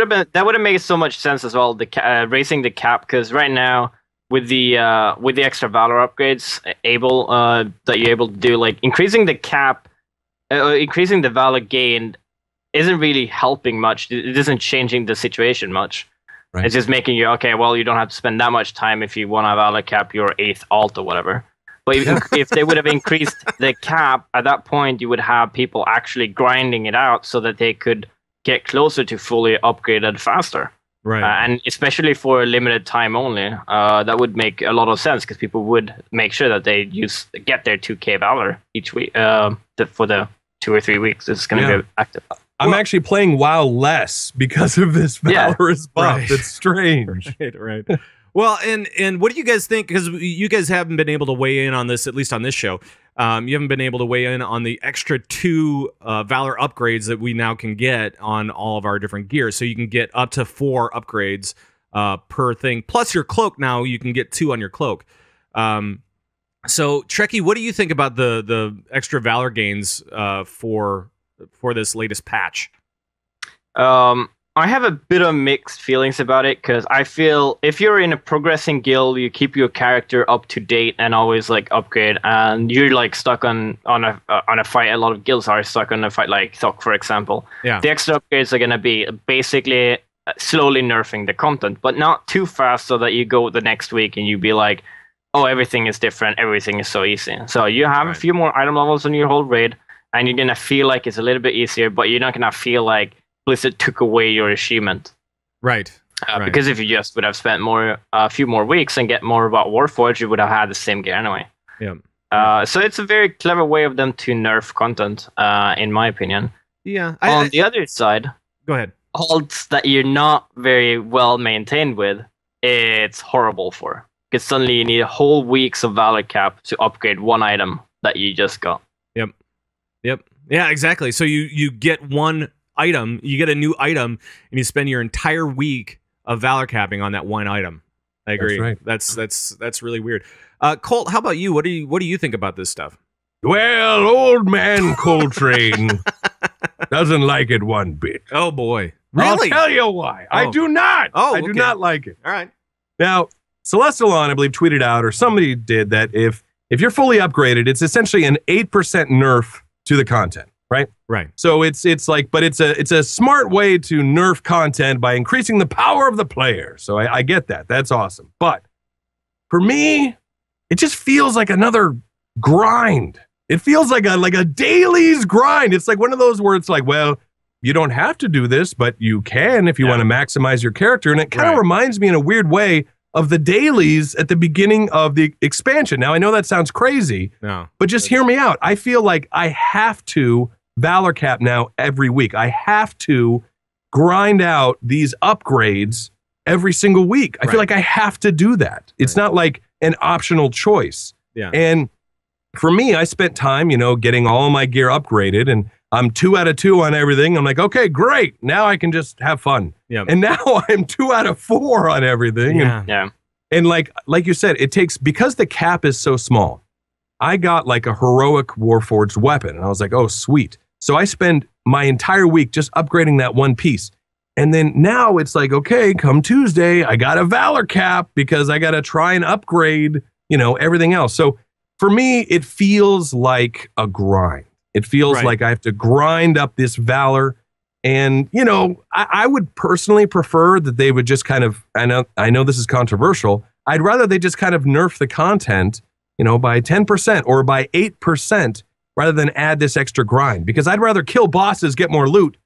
C: would have made so much sense as well. The raising the cap, because right now with the extra Valor upgrades that you're able to do, like increasing the cap, increasing the Valor gain isn't really helping much. It isn't changing the situation much.
D: Right.
C: It's just making you okay. Well, you don't have to spend that much time if you want to Valor cap your 8th alt or whatever. But if they would have increased the cap at that point, you would have people actually grinding it out so that they could get closer to fully upgraded faster.
A: right.
C: And especially for a limited time only, that would make a lot of sense because people would make sure that they get their 2k Valor each week for the 2 or 3 weeks it's going to be active.
D: I'm actually playing WoW less because of this Valorous buff.
A: right.
D: It's strange.
A: right. Well, and what do you guys think? Because you guys haven't been able to weigh in on this, at least on this show. You haven't been able to weigh in on the extra 2 Valor upgrades that we now can get on all of our different gear. So you can get up to 4 upgrades per thing. Plus your cloak now, you can get 2 on your cloak. So, Trekkie, what do you think about the extra Valor gains for this latest patch?
C: I have a bit of mixed feelings about it because I feel if you're in a progressing guild, you keep your character up to date and always like upgrade, and you're like stuck on a fight. A lot of guilds are stuck on a fight, like Thok, for example.
A: Yeah.
C: The extra upgrades are gonna be basically slowly nerfing the content, but not too fast, so that you go the next week and you be like, oh, everything is different, everything is so easy. So you have a few more item levels on your whole raid, and you're gonna feel like it's a little bit easier, but you're not gonna feel like Blizzard took away your achievement.
A: Right.
C: Because if you just would have spent a few more weeks and get more about Warforged, you would have had the same gear anyway.
A: Yeah.
C: So it's a very clever way of them to nerf content, in my opinion.
A: Yeah.
C: On the other side,
A: Go ahead.
C: alts that you're not very well maintained with, it's horrible for. Because suddenly you need a whole weeks of Valor cap to upgrade one item that you just got.
A: Yep. Yeah, exactly. So you get one item, you get a new item, and you spend your entire week of Valor capping on that one item. I agree.
D: That's right.
A: That's really weird. Colt, how about you? What do you think about this stuff?
D: Well, old man Coltrane doesn't like it one bit.
A: Oh boy.
D: I'll
A: Really?
D: tell you why. I
A: Oh.
D: do not.
A: Oh,
D: I do
A: okay.
D: not like it.
A: All right.
D: Now, Celestalon, I believe, tweeted out, or somebody did, that if you're fully upgraded, it's essentially an 8% nerf to the content, right?
A: Right.
D: So it's like, but it's a smart way to nerf content by increasing the power of the player. So I get that. That's awesome. But for me, it just feels like another grind. It feels like a dailies grind. It's like one of those where it's like, well, you don't have to do this, but you can if you want to maximize your character. And it kind of reminds me in a weird way of the dailies at the beginning of the expansion. Now, I know that sounds crazy, but just hear me out. I feel like I have to Valor cap now every week. I have to grind out these upgrades every single week. I feel like I have to do that. It's not like, an optional choice.
A: Yeah.
D: And for me, I spent time, getting all my gear upgraded, and I'm 2 out of 2 on everything. I'm like, okay, great. Now I can just have fun.
A: Yeah.
D: And now I'm 2 out of 4 on everything.
A: Yeah.
D: And like you said, it takes, because the cap is so small, I got like a heroic Warforged weapon. And I was like, oh, sweet. So I spend my entire week just upgrading that one piece. And then now it's like, okay, come Tuesday, I got a Valor cap because I got to try and upgrade, everything else. So for me, it feels like a grind. It feels like I have to grind up this Valor. And, I would personally prefer that they would just kind of, I know this is controversial, I'd rather they just kind of nerf the content, by 10% or by 8% rather than add this extra grind. Because I'd rather kill bosses, get more loot,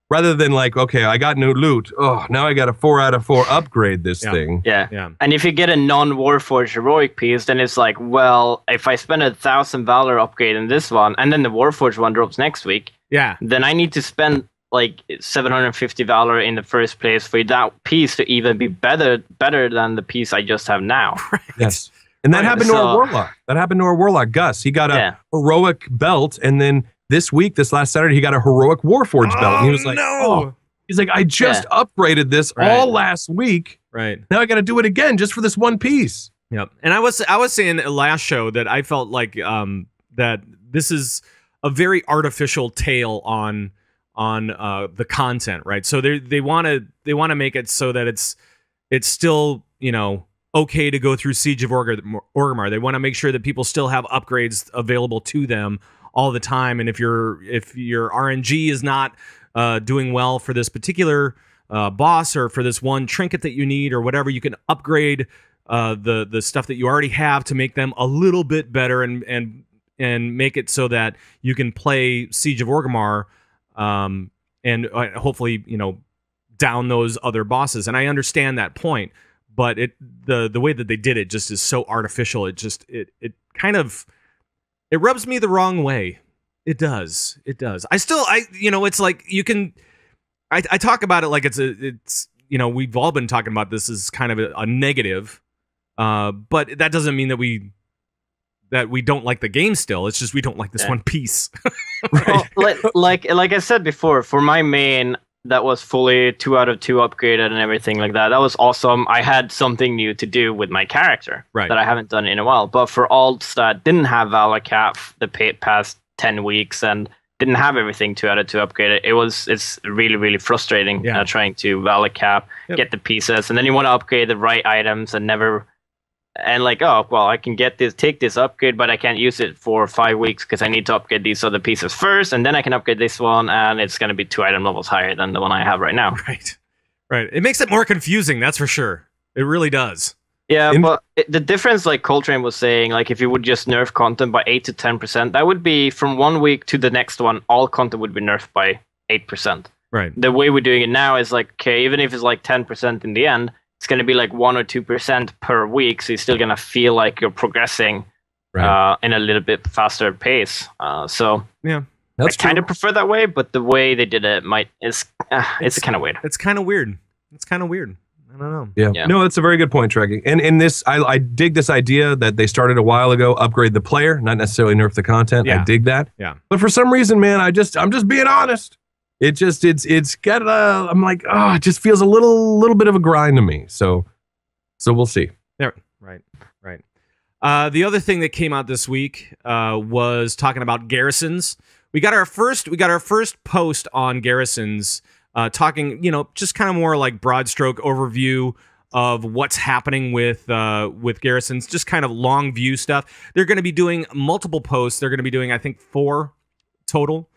D: rather than like, okay, I got new loot. Oh, now I got a 4 out of 4 upgrade this thing.
C: Yeah. And if you get a non-Warforged heroic piece, then it's like, well, if I spend 1,000 Valor upgrade in this one, and then the Warforged one drops next week, then I need to spend like 750 Valor in the first place for that piece to even be better than the piece I just have now.
A: Right.
D: Yes. And that happened to our Warlock. That happened to our Warlock, Gus. He got a heroic belt, and then this last Saturday, he got a heroic Warforged belt. And he was like, he's like, I just upgraded this all last week.
A: Right.
D: Now I got to do it again just for this one piece.
A: Yep. And I was saying last show that I felt like that this is a very artificial tale on the content, right? So they want to make it so that it's still, okay to go through Siege of Orgrimmar. They want to make sure that people still have upgrades available to them all the time. And if your RNG is not doing well for this particular boss or for this one trinket that you need or whatever, you can upgrade the stuff that you already have to make them a little bit better and make it so that you can play Siege of Orgrimmar and hopefully down those other bosses. And I understand that point, but the way that they did it just is so artificial. It just it kind of it rubs me the wrong way. It does. It's like you can. I talk about it like it's we've all been talking about this as kind of a negative, but that doesn't mean that we don't like the game still. It's just we don't like this one piece.
C: Right. Well, like I said before, for my main, that was fully 2 out of 2 upgraded and everything like that. That was awesome. I had something new to do with my character that I haven't done in a while. But for alts that didn't have Valor cap the past 10 weeks and didn't have everything 2 out of 2 upgraded, it's really, really frustrating trying to Valor cap, get the pieces, and then you want to upgrade the right items and never... And like, oh, well, I can take this upgrade, but I can't use it for 5 weeks because I need to upgrade these other pieces first, and then I can upgrade this one, and it's going to be 2 item levels higher than the one I have right now.
A: Right. It makes it more confusing, that's for sure. It really does.
C: Yeah, but the difference, like Coltrane was saying, like if you would just nerf content by 8 to 10%, that would be from 1 week to the next one, all content would be nerfed by 8%.
A: Right.
C: The way we're doing it now is like, okay, even if it's like 10% in the end, it's going to be like 1 or 2% per week, so you're still going to feel like you're progressing in a little bit faster pace. So
A: yeah,
C: I kind of prefer that way, but the way they did it it's kind of weird.
A: It's kind of weird. I don't know.
D: Yeah. No, that's a very good point, Trekkie. And in this, I dig this idea that they started a while ago, upgrade the player, not necessarily nerf the content. Yeah. I dig that.
A: Yeah.
D: But for some reason, man, I'm just being honest. It's got I'm like, it just feels a little bit of a grind to me. So we'll see.
A: Yeah, right. The other thing that came out this week was talking about Garrisons. We got our first post on Garrisons, talking, just kind of more like broad stroke overview of what's happening with Garrisons, just kind of long view stuff. They're going to be doing multiple posts. They're going to be doing, I think, 4 total.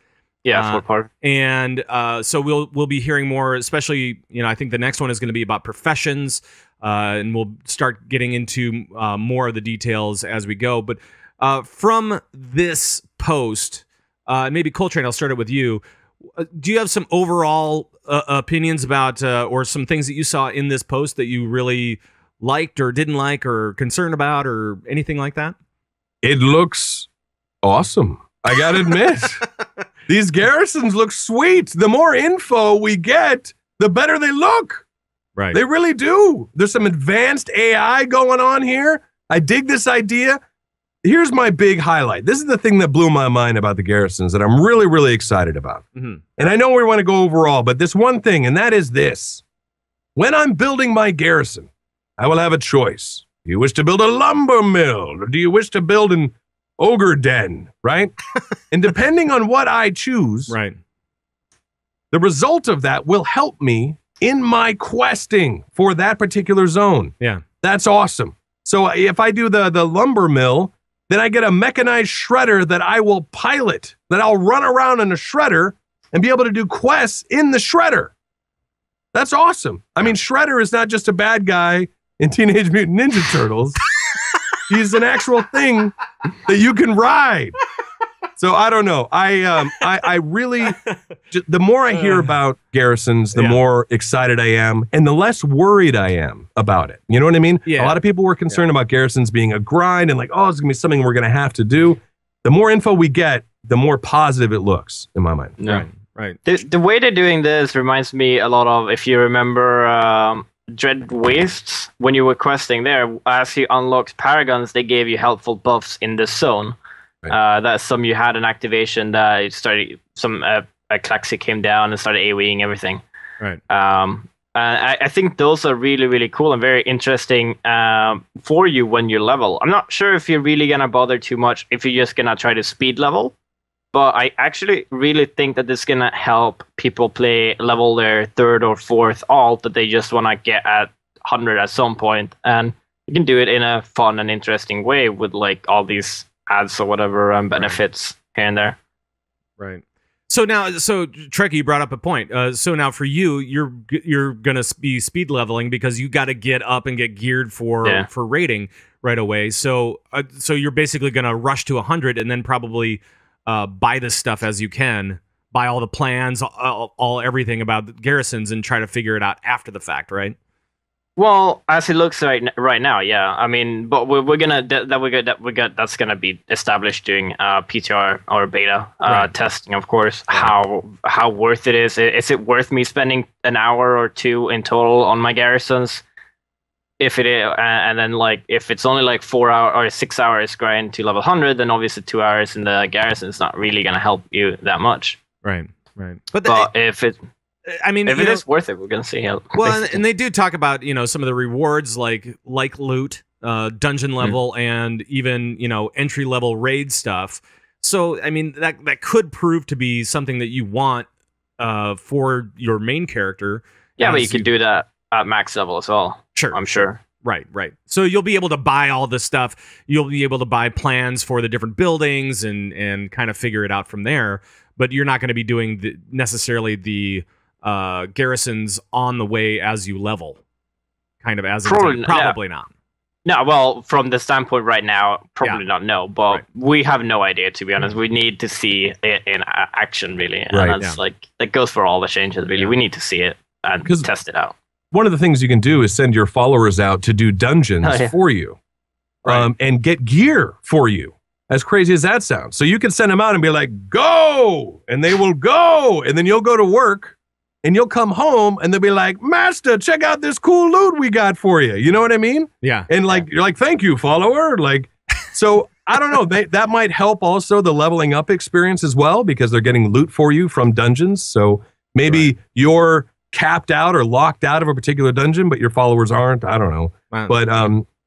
C: Yeah, 4 part.
A: And so we'll be hearing more, especially, I think the next one is going to be about professions, and we'll start getting into more of the details as we go. But from this post, maybe Coltrane, I'll start it with you. Do you have some overall opinions about, or some things that you saw in this post that you really liked or didn't like or concerned about or anything like that?
D: It looks awesome. I got to admit. These Garrisons look sweet. The more info we get, the better they look.
A: Right.
D: They really do. There's some advanced AI going on here. I dig this idea. Here's my big highlight. This is the thing that blew my mind about the Garrisons that I'm really, really excited about. Mm-hmm. And I know we want to go overall, but this one thing, and that is this. When I'm building my garrison, I will have a choice. Do you wish to build a lumber mill, or do you wish to build an ogre den, right? And depending on what I choose,
A: right,
D: the result of that will help me in my questing for that particular zone.
A: Yeah.
D: That's awesome. So if I do the lumber mill, then I get a mechanized shredder that I will pilot, that I'll run around in a shredder and be able to do quests in the shredder. That's awesome. I mean, Shredder is not just a bad guy in Teenage Mutant Ninja Turtles. He's an actual thing that you can ride. So I don't know. I really, the more I hear about Garrisons, the more excited I am, and the less worried I am about it. You know what I mean?
A: Yeah.
D: A lot of people were concerned about Garrisons being a grind and like, oh, it's gonna be something we're gonna have to do. The more info we get, the more positive it looks in my mind.
C: Yeah.
A: Right.
C: The way they're doing this reminds me a lot of, if you remember Dread Wastes, when you were questing there, as you unlocked Paragons, they gave you helpful buffs in the zone. Right. That some you had an activation that started, a Klaxi came down and started AoEing everything.
A: Right.
C: I think those are really, really cool and very interesting for you when you level. I'm not sure if you're really going to bother too much if you're just going to try to speed level. But I actually really think that this is going to help people level their third or fourth alt that they just want to get at 100 at some point. And you can do it in a fun and interesting way with like all these ads or whatever benefits here and there.
A: Right. So Trekkie, you brought up a point. So now for you, you're gonna be speed leveling because you got to get up and get geared for raiding right away. So you're basically gonna rush to 100 and then probably buy this stuff as you can, buy all the plans, all everything about the Garrisons, and try to figure it out after the fact, right?
C: Well, as it looks right now, yeah. I mean, but we're gonna that's gonna be established during PTR or beta testing, of course. Right. How worth it is? Is it worth me spending an hour or two in total on my Garrisons? If it is, and then like if it's only like 4 hours or 6 hours grind to level 100, then obviously 2 hours in the Garrison is not really gonna help you that much.
A: Right.
C: But if it. I mean, if it is worth it, we're gonna see how.
A: Well, and they do talk about some of the rewards like loot, dungeon level, and even entry level raid stuff. So I mean that could prove to be something that you want for your main character.
C: Yeah, but you could do that at max level as well.
A: Sure,
C: I'm sure.
A: Right. So you'll be able to buy all this stuff. You'll be able to buy plans for the different buildings and kind of figure it out from there. But you're not going to be doing necessarily the Garrisons on the way as you level, kind of as probably not.
C: No, well, from the standpoint right now, probably not. No, but we have no idea, to be honest. We need to see it in action, really, and that's that goes for all the changes. Really, we need to see it and test it out.
D: One of the things you can do is send your followers out to do dungeons for you, and get gear for you. As crazy as that sounds, so you can send them out and be like, "Go," and they will go, and then you'll go to work. And you'll come home and they'll be like, "Master, check out this cool loot we got for you." You know what I mean?
A: Yeah.
D: And you're like, "Thank you, follower." Like, so I don't know. That might help also the leveling up experience as well, because they're getting loot for you from dungeons. So maybe you're capped out or locked out of a particular dungeon, but your followers aren't. I don't know. Wow. But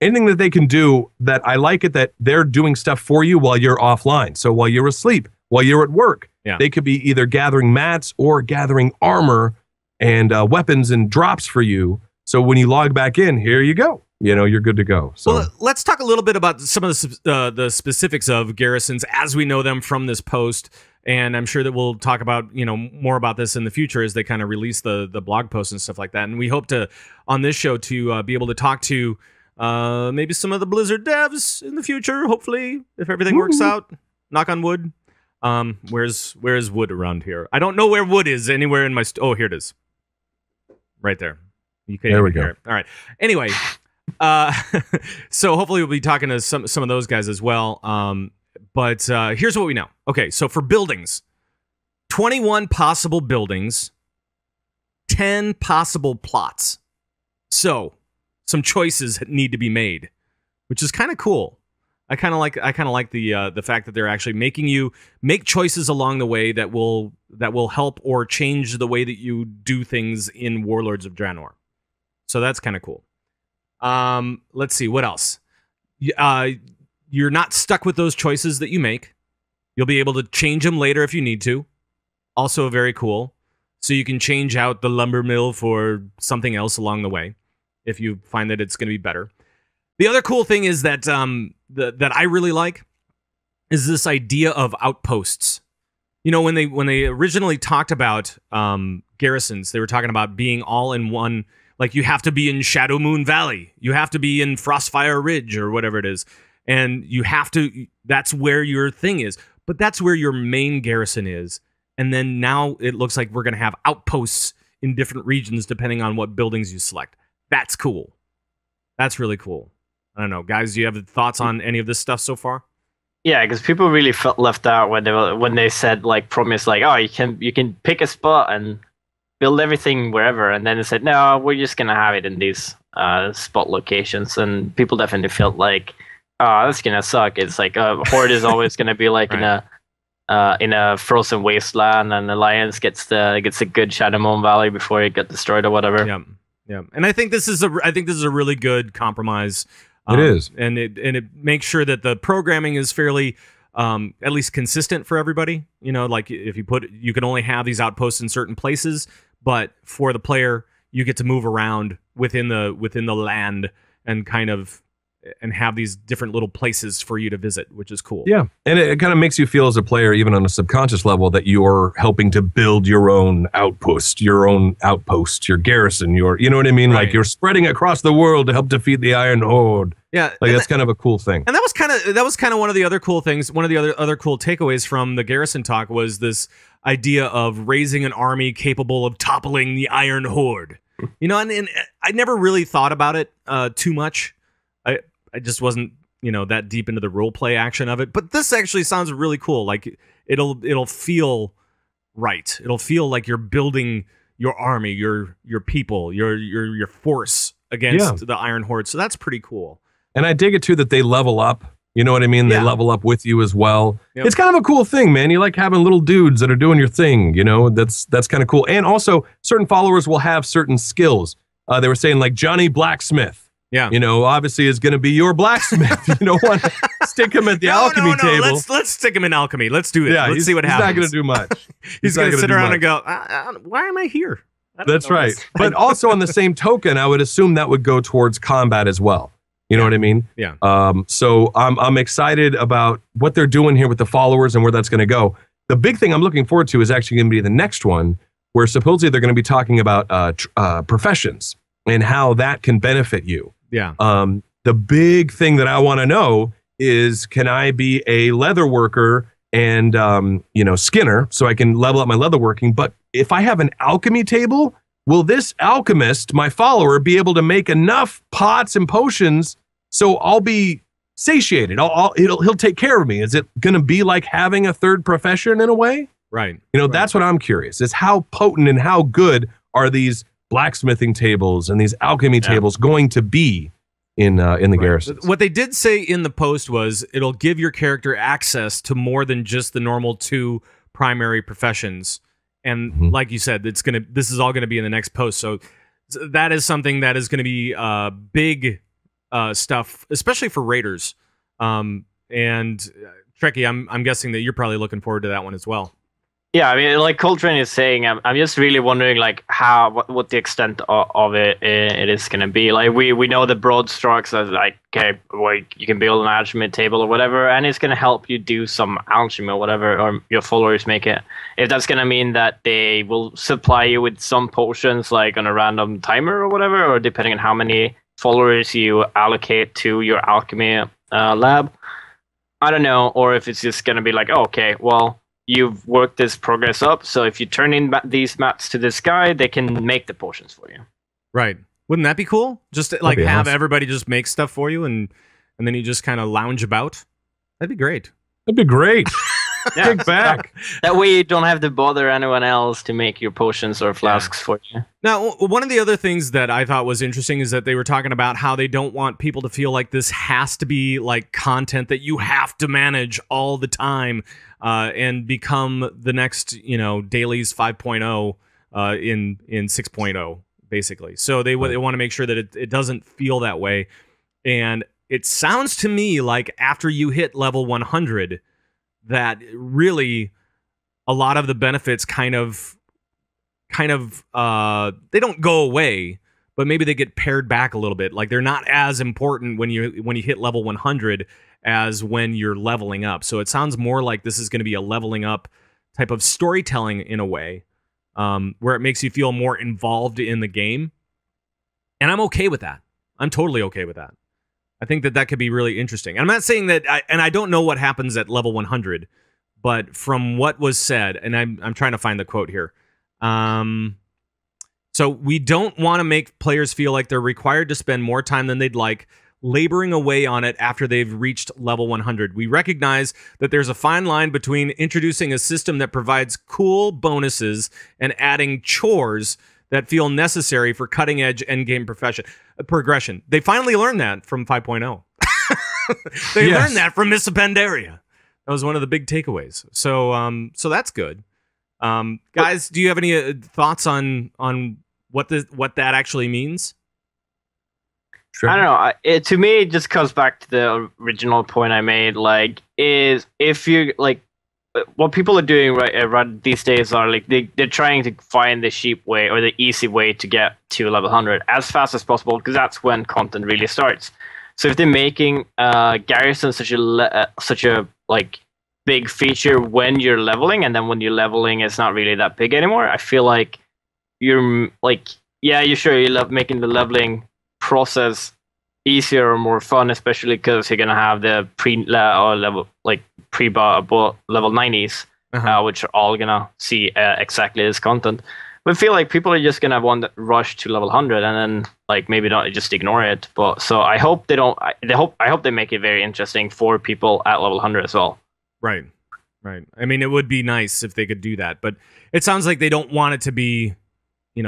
D: anything that they can do, that I like it that they're doing stuff for you while you're offline. So while you're asleep, while you're at work. Yeah. They could be either gathering mats or gathering armor and weapons and drops for you. So when you log back in, here you go. You're good to go. So
A: well, let's talk a little bit about some of the specifics of Garrisons as we know them from this post. And I'm sure that we'll talk about more about this in the future as they kind of release the blog posts and stuff like that. And we hope to on this show to be able to talk to maybe some of the Blizzard devs in the future. Hopefully, if everything works out. Knock on wood. Where's wood around here? I don't know where wood is anywhere in my. Oh, here it is. Right there. You can
D: there we go.
A: Hear it. All right. Anyway, so hopefully we'll be talking to some of those guys as well. But here's what we know. Okay, so for buildings, 21 possible buildings, 10 possible plots. So some choices need to be made. which is kind of cool. I kind of like the fact that they're actually making you make choices along the way that will help or change the way that you do things in Warlords of Draenor. So that's kind of cool. Let's see what else. You're not stuck with those choices that you make. You'll be able to change them later if you need to. Also very cool. So you can change out the lumber mill for something else along the way if you find that it's going to be better. The other cool thing is that that I really like is this idea of outposts. You know, when they originally talked about garrisons, they were talking about being all in one. Like, you have to be in Shadow Moon Valley, you have to be in Frostfire Ridge or whatever it is, and you have to. That's where your thing is, but that's where your main garrison is. And then now it looks like we're going to have outposts in different regions depending on what buildings you select. That's cool. That's really cool. I don't know, guys. Do you have thoughts on any of this stuff so far?
C: Yeah, because people really felt left out when they said, like, promise, like, oh, you can pick a spot and build everything wherever, and then they said, no, we're just gonna have it in these spot locations, and people definitely felt like, oh, that's gonna suck. It's like a horde is always gonna be like right. in a frozen wasteland, and the Alliance gets a good Shadow Moon Valley before it got destroyed or whatever.
A: Yeah. And I think this is a really good compromise.
D: It is,
A: and it makes sure that the programming is fairly, at least consistent for everybody. You know, like if you can only have these outposts in certain places, but for the player, you get to move around within the land and kind of have these different little places for you to visit, which is cool.
D: Yeah, and it kind of makes you feel as a player, even on a subconscious level, that you're helping to build your own outpost, your garrison, you know what I mean?
A: Right.
D: Like, you're spreading across the world to help defeat the Iron Horde.
A: Yeah,
D: like that's kind of a cool thing.
A: And that was kind of one of the other cool things. One of the other cool takeaways from the Garrison talk was this idea of raising an army capable of toppling the Iron Horde. You know, and I never really thought about it too much. I just wasn't, that deep into the role play action of it. But this actually sounds really cool. Like it'll feel right. It'll feel like you're building your army, your people, your force against the Iron Horde. So that's pretty cool.
D: And I dig it too that they level up. You know what I mean? They level up with you as well. Yep. It's kind of a cool thing, man. You like having little dudes that are doing your thing. That's kind of cool. And also, certain followers will have certain skills. They were saying like Johnny Blacksmith.
A: Yeah.
D: Obviously is going to be your blacksmith. You don't want to stick him at the alchemy table.
A: Let's stick him in alchemy. Let's do it.
D: Yeah,
A: let's see what happens.
D: He's not going to do much.
A: He's going to sit around and go, why am I here?
D: That's right. But also on the same token, I would assume that would go towards combat as well. You know what I mean?
A: Yeah.
D: So I'm excited about what they're doing here with the followers and where that's going to go. The big thing I'm looking forward to is actually going to be the next one, where supposedly they're going to be talking about professions and how that can benefit you.
A: Yeah.
D: The big thing that I want to know is, can I be a leather worker and skinner so I can level up my leather working? But if I have an alchemy table, will this alchemist, my follower, be able to make enough pots and potions so I'll be satiated? He'll take care of me. Is it going to be like having a third profession in a way?
A: Right.
D: That's what I'm curious, is how potent and how good are these blacksmithing tables and these alchemy tables going to be in the garrisons?
A: What they did say in the post was it'll give your character access to more than just the normal 2 primary professions. And like you said, this is all gonna be in the next post. So that is something that is gonna be big stuff, especially for raiders. And Trekkie, I'm guessing that you're probably looking forward to that one as well.
C: Yeah, I mean, like Coltrane is saying, I'm just really wondering, like, what the extent of it is going to be. Like, we know the broad strokes of, like, okay, well, you can build an alchemy table or whatever, and it's going to help you do some alchemy or whatever, or your followers make it. If that's going to mean that they will supply you with some potions, like, on a random timer or whatever, or depending on how many followers you allocate to your alchemy lab, I don't know. Or if it's just going to be like, oh, okay, well, you've worked this progress up, so if you turn in these maps to this guy, they can make the potions for you.
A: Right. Wouldn't that be cool? Just to, like, have everybody just make stuff for you, and then you just kind of lounge about. That'd be great.
D: That'd be great. Kick back.
C: That way you don't have to bother anyone else to make your potions or flasks for you.
A: Now, one of the other things that I thought was interesting is that they were talking about how they don't want people to feel like this has to be like content that you have to manage all the time and become the next, dailies 5.0 in 6.0, basically. So they want to make sure that it doesn't feel that way. And it sounds to me like after you hit level 100, that really a lot of the benefits kind of they don't go away, but maybe they get pared back a little bit. Like they're not as important when you hit level 100 as when you're leveling up. So it sounds more like this is going to be a leveling up type of storytelling in a way, where it makes you feel more involved in the game. And I'm okay with that. I'm totally okay with that. I think that could be really interesting. I'm not saying that, I don't know what happens at level 100, but from what was said, and I'm trying to find the quote here. So we don't want to make players feel like they're required to spend more time than they'd like laboring away on it after they've reached level 100. We recognize that there's a fine line between introducing a system that provides cool bonuses and adding chores that feel necessary for cutting-edge endgame progression. They finally learned that from 5.0. They learned that from Miss Pandaria. That was one of the big takeaways. So that's good. Guys, do you have any thoughts on what that actually means?
D: Sure.
C: I don't know. To me, it just comes back to the original point I made. Like, is if you like. What people are doing right these days are like they're trying to find the cheap way or the easy way to get to level 100 as fast as possible, because that's when content really starts. So if they're making Garrisons such a like big feature when you're leveling, and then when you're leveling it's not really that big anymore, I feel like you're like, yeah, you're sure you love making the leveling process easier or more fun, especially because you're gonna have the level 90s, which are all gonna see exactly this content. But I feel like people are just gonna want to rush to level 100 and then like maybe not just ignore it. But so I hope they don't. I hope they make it very interesting for people at level 100 as well.
A: Right. I mean, it would be nice if they could do that, but it sounds like they don't want it to be,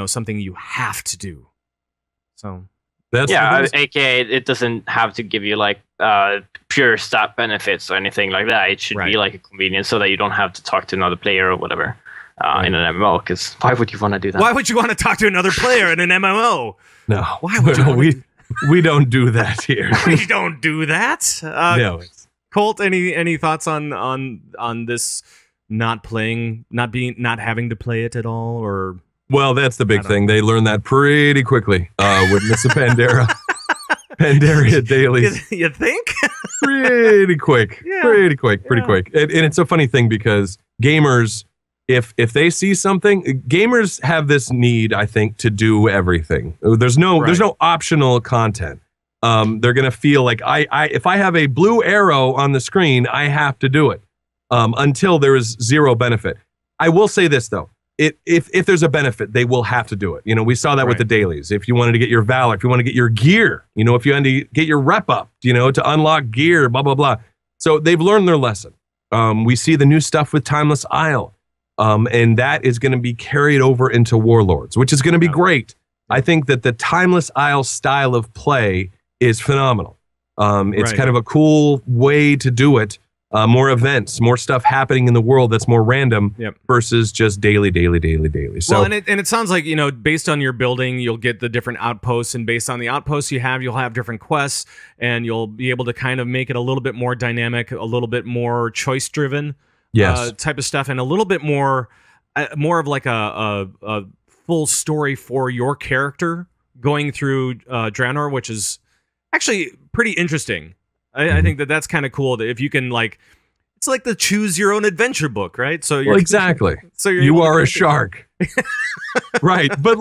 A: something you have to do. So.
C: AKA it doesn't have to give you like pure stat benefits or anything like that. It should be like a convenience so that you don't have to talk to another player or whatever in an MMO. Because why would you want to do that?
A: Why would you want to talk to another player in an MMO?
D: No.
A: Why would you?
D: We don't do that here.
A: We don't do that.
D: No.
A: Colt, any thoughts on this not having to play it at all, or?
D: Well, that's the big thing. They learned that pretty quickly with Miss Pandaria dailies.
A: You think?
D: Pretty quick. Pretty quick. And it's a funny thing because gamers, if they see something, gamers have this need, I think, to do everything. There's no optional content. They're gonna feel like if I have a blue arrow on the screen, I have to do it until there is zero benefit. I will say this though. If there's a benefit, they will have to do it. We saw that with the dailies. If you wanted to get your valor, if you want to get your gear, if you wanted to get your rep up, to unlock gear, blah, blah, blah. So they've learned their lesson. We see the new stuff with Timeless Isle, and that is going to be carried over into Warlords, which is going to be great. I think that the Timeless Isle style of play is phenomenal. It's kind of a cool way to do it. More events, more stuff happening in the world that's more random versus just daily. So,
A: well, and it sounds like, based on your building, you'll get the different outposts, and based on the outposts you'll have different quests, and you'll be able to kind of make it a little bit more dynamic, a little bit more choice-driven type of stuff, and a little bit more of like a full story for your character going through Draenor, which is actually pretty interesting. I think that's kind of cool that if you can it's like the choose your own adventure book, right? So you're
D: exactly.
A: So
D: you are a shark, right? But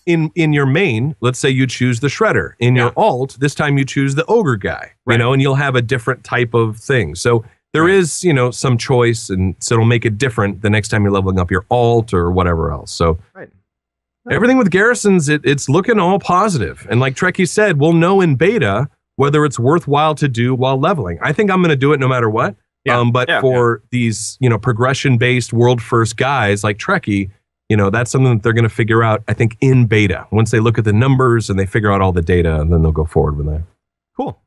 D: in your main, let's say you choose the shredder. In your alt, this time you choose the ogre guy, and you'll have a different type of thing. So there is some choice, and so it'll make it different the next time you're leveling up your alt or whatever else. So everything with Garrisons, it's looking all positive. And like Trekkie said, we'll know in beta whether it's worthwhile to do while leveling. I think I'm going to do it no matter what. But for these, progression-based world-first guys like Trekkie, that's something that they're going to figure out, I think, in beta. Once they look at the numbers and they figure out all the data, and then they'll go forward with that.
A: Cool.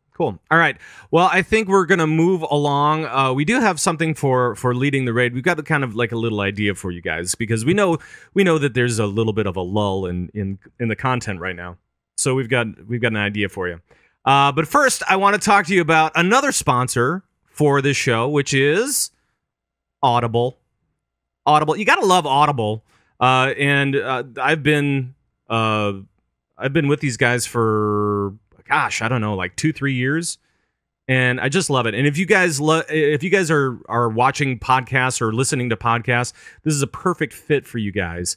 A: All right. Well, I think we're going to move along. We do have something for leading the raid. We've got kind of like a little idea for you guys, because we know that there's a little bit of a lull in the content right now. So we've got an idea for you. But first, I want to talk to you about another sponsor for this show, which is Audible. You got to love Audible. And I've been with these guys for, gosh, I don't know, like 2-3 years, and I just love it. And if you guys are watching podcasts or listening to podcasts, this is a perfect fit for you guys,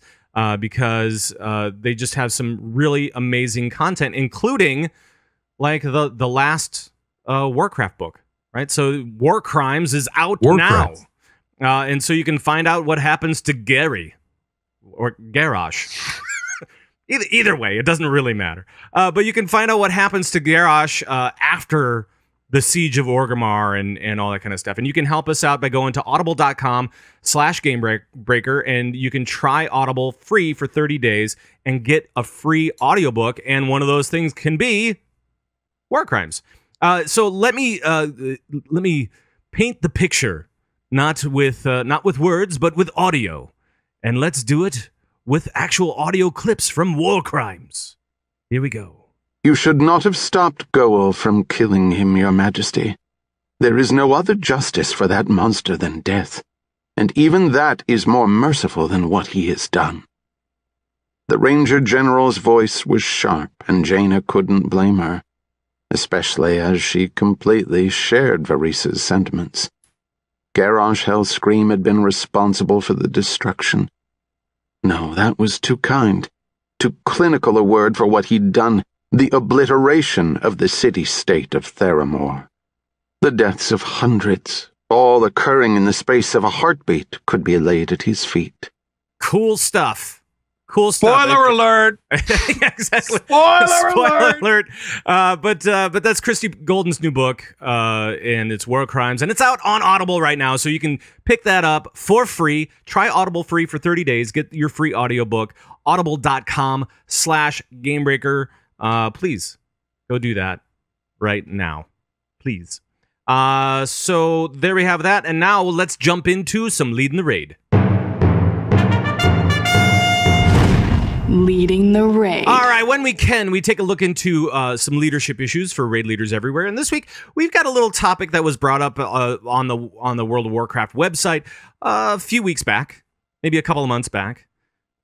A: because they just have some really amazing content, including like the last Warcraft book, right? So War Crimes is out now, and so you can find out what happens to Gary or Garrosh. Either way, it doesn't really matter. But you can find out what happens to Garrosh after the Siege of Orgrimmar and all that kind of stuff. And you can help us out by going to audible.com/gamebreaker, and you can try Audible free for 30 days and get a free audiobook. And one of those things can be War Crimes. So let me paint the picture, not with words, but with audio. And let's do it with actual audio clips from War Crimes. Here we go.
F: You should not have stopped Goel from killing him, Your Majesty. There is no other justice for that monster than death, and even that is more merciful than what he has done. The Ranger General's voice was sharp, and Jaina couldn't blame her, especially as she completely shared Varis's sentiments. Garrosh Hellscream had been responsible for the destruction. No, that was too kind, too clinical a word for what he'd done, the obliteration of the city-state of Theramore. The deaths of hundreds, all occurring in the space of a heartbeat, could be laid at his feet.
A: Cool stuff.
D: Spoiler alert!
A: Yeah, exactly.
D: Spoiler
A: alert! But that's Christy Golden's new book, and it's War Crimes, and it's out on Audible right now, so you can pick that up for free. Try Audible free for 30 days. Get your free audiobook. Audible.com/gamebreaker. Please go do that right now, please. So there we have that, and now let's jump into some Leading the Raid.
B: Leading the raid.
A: All right, when we can, we take a look into some leadership issues for raid leaders everywhere. And this week, we've got a little topic that was brought up on the World of Warcraft website a few weeks back, maybe a couple of months back.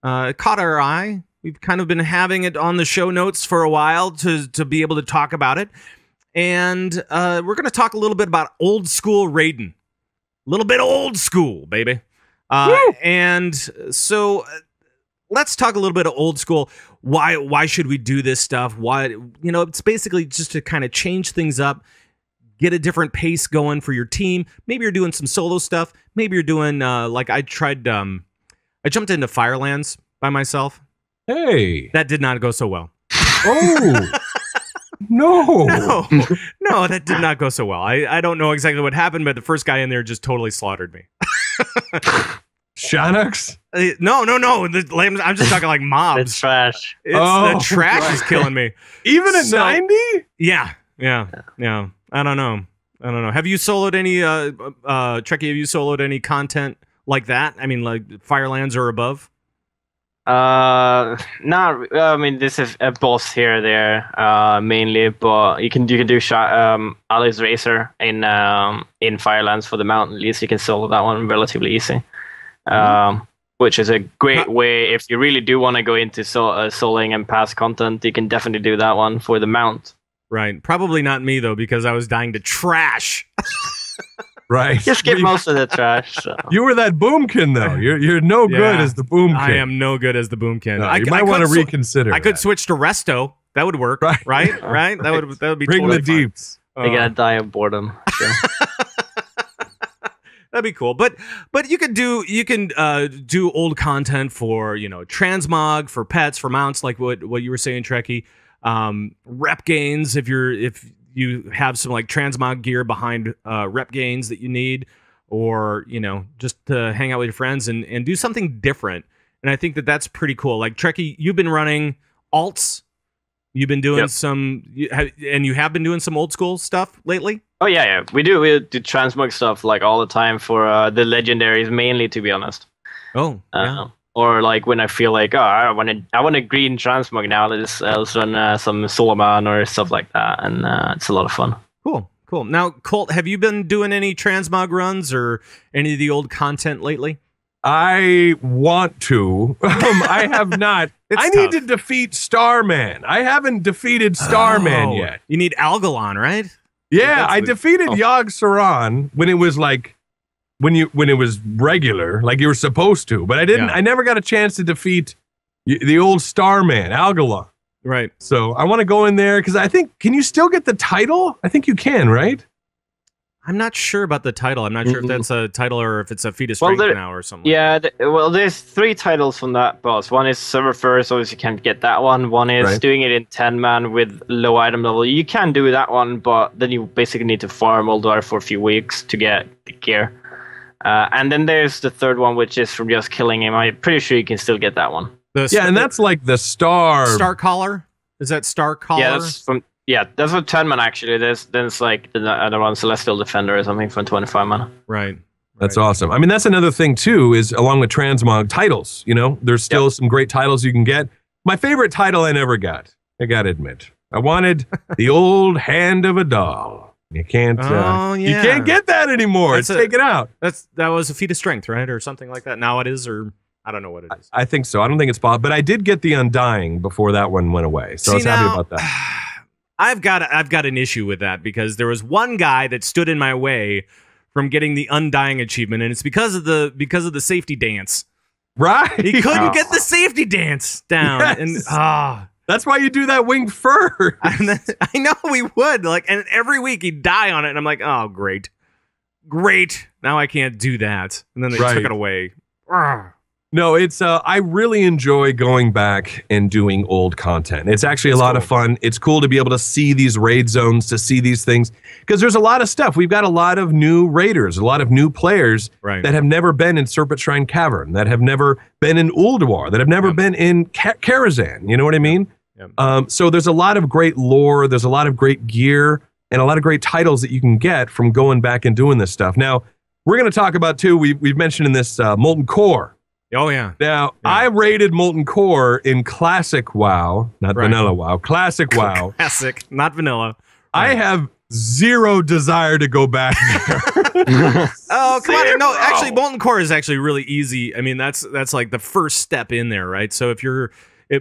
A: It caught our eye. We've kind of been having it on the show notes for a while to be able to talk about it. And we're going to talk a little bit about old school raiding. A little bit old school, baby. And so... let's talk a little bit of old school. Why should we do this stuff? Why, it's basically just to kind of change things up, get a different pace going for your team. Maybe you're doing some solo stuff. Maybe you're doing like I tried. I jumped into Firelands by myself.
D: Hey,
A: that did not go so well.
D: Oh. No,
A: that did not go so well. I don't know exactly what happened, but the first guy in there just totally slaughtered me.
D: Shannox?
A: No. I'm just talking like mobs.
C: It's trash.
A: The trash is killing me.
D: Even at 90?
A: Yeah. I don't know. Have you soloed any, Trekkie, have you soloed any content like that? I mean, like Firelands or above?
C: Not. I mean, this is a boss here or there, mainly, but you can do Alice Racer in Firelands for the mountain. At least you can solo that one relatively easy. Which is a great way if you really do want to go into soloing and pass content. You can definitely do that one for the mount.
A: Right. Probably not me though, because I was dying to trash.
D: Right.
C: You skip most of the trash. So.
D: You were that Boomkin though. You're no good as the Boomkin.
A: I am no good as the Boomkin.
D: No, you might want to reconsider.
A: I could switch to Resto. That would work. Right. That would be
D: bring
A: totally
D: the deeps.
C: They gotta die of boredom. Sure.
A: That'd be cool, but you can do old content for transmog, for pets, for mounts, like what you were saying, Trekkie. Rep gains if you have some like transmog gear behind rep gains that you need, or just to hang out with your friends and do something different. And I think that that's pretty cool. Like Trekkie, you've been running alts. You've been doing and you have been doing some old school stuff lately.
C: Oh yeah. We do transmog stuff like all the time for the legendaries mainly, to be honest.
A: Oh, yeah.
C: Or like when I feel like, I want a green transmog now, let's run some Solomon or stuff like that, and it's a lot of fun.
A: Cool. Now, Colt, have you been doing any transmog runs or any of the old content lately?
D: I want to. I have not. I need to defeat Starman. I haven't defeated Starman yet.
A: You need Algalon, right?
D: Yeah, I defeated Yogg Saron when it was like when it was regular, like you were supposed to. But I didn't. I never got a chance to defeat the old Starman, Algalon.
A: Right.
D: So I want to go in there because I think, can you still get the title? I think you can, right?
A: I'm not sure about the title. I'm not sure if that's a title or if it's a feat of strength now or something.
C: Yeah, there's 3 titles from that boss. One is server first, obviously you can't get that one. One is doing it in 10-man with low item level. You can do that one, but then you basically need to farm Oldar for a few weeks to get the gear. And then there's the 3rd one, which is from just killing him. I'm pretty sure you can still get that one.
D: And that's like the Star
A: Caller? Is that Star Caller?
C: Yeah, that's from... Yeah, that's a 10-man actually. There's like the other one, Celestial Defender or something from 25 mana.
A: Right.
D: That's awesome. I mean, that's another thing too, is along with transmog titles, there's still some great titles you can get. My favorite title I never got, I gotta admit. I wanted the old Hand of a Doll. You can't you can't get that anymore. It's taken out.
A: That was a feat of strength, right? Or something like that. Now it is, or I don't know what it is.
D: I think so. I don't think it's possible, but I did get the Undying before that one went away. So I was happy about that.
A: I've got an issue with that because there was one guy that stood in my way from getting the Undying achievement, and it's because of the safety dance.
D: Right.
A: He couldn't get the safety dance down.
D: Yes.
A: And
D: that's why you do that winged first.
A: I know we would. And every week he'd die on it, and I'm like, oh great. Now I can't do that. And then they took it away.
D: No, it's I really enjoy going back and doing old content. It's actually a lot of fun. It's cool to be able to see these raid zones, to see these things, because there's a lot of stuff. We've got a lot of new raiders, a lot of new players that have never been in Serpent Shrine Cavern, that have never been in Ulduar, that have never been in Karazhan. You know what I mean? So there's a lot of great lore, there's a lot of great gear, and a lot of great titles that you can get from going back and doing this stuff. Now, we're going to talk about, too, we've mentioned in this Molten Core.
A: Oh, yeah.
D: Now, I rated Molten Core in Classic WoW, not Vanilla WoW, Classic WoW.
A: Classic, not Vanilla.
D: I have zero desire to go back there.
A: Oh, come on. No, actually, Molten Core is actually really easy. I mean, that's like the first step in there, right? So if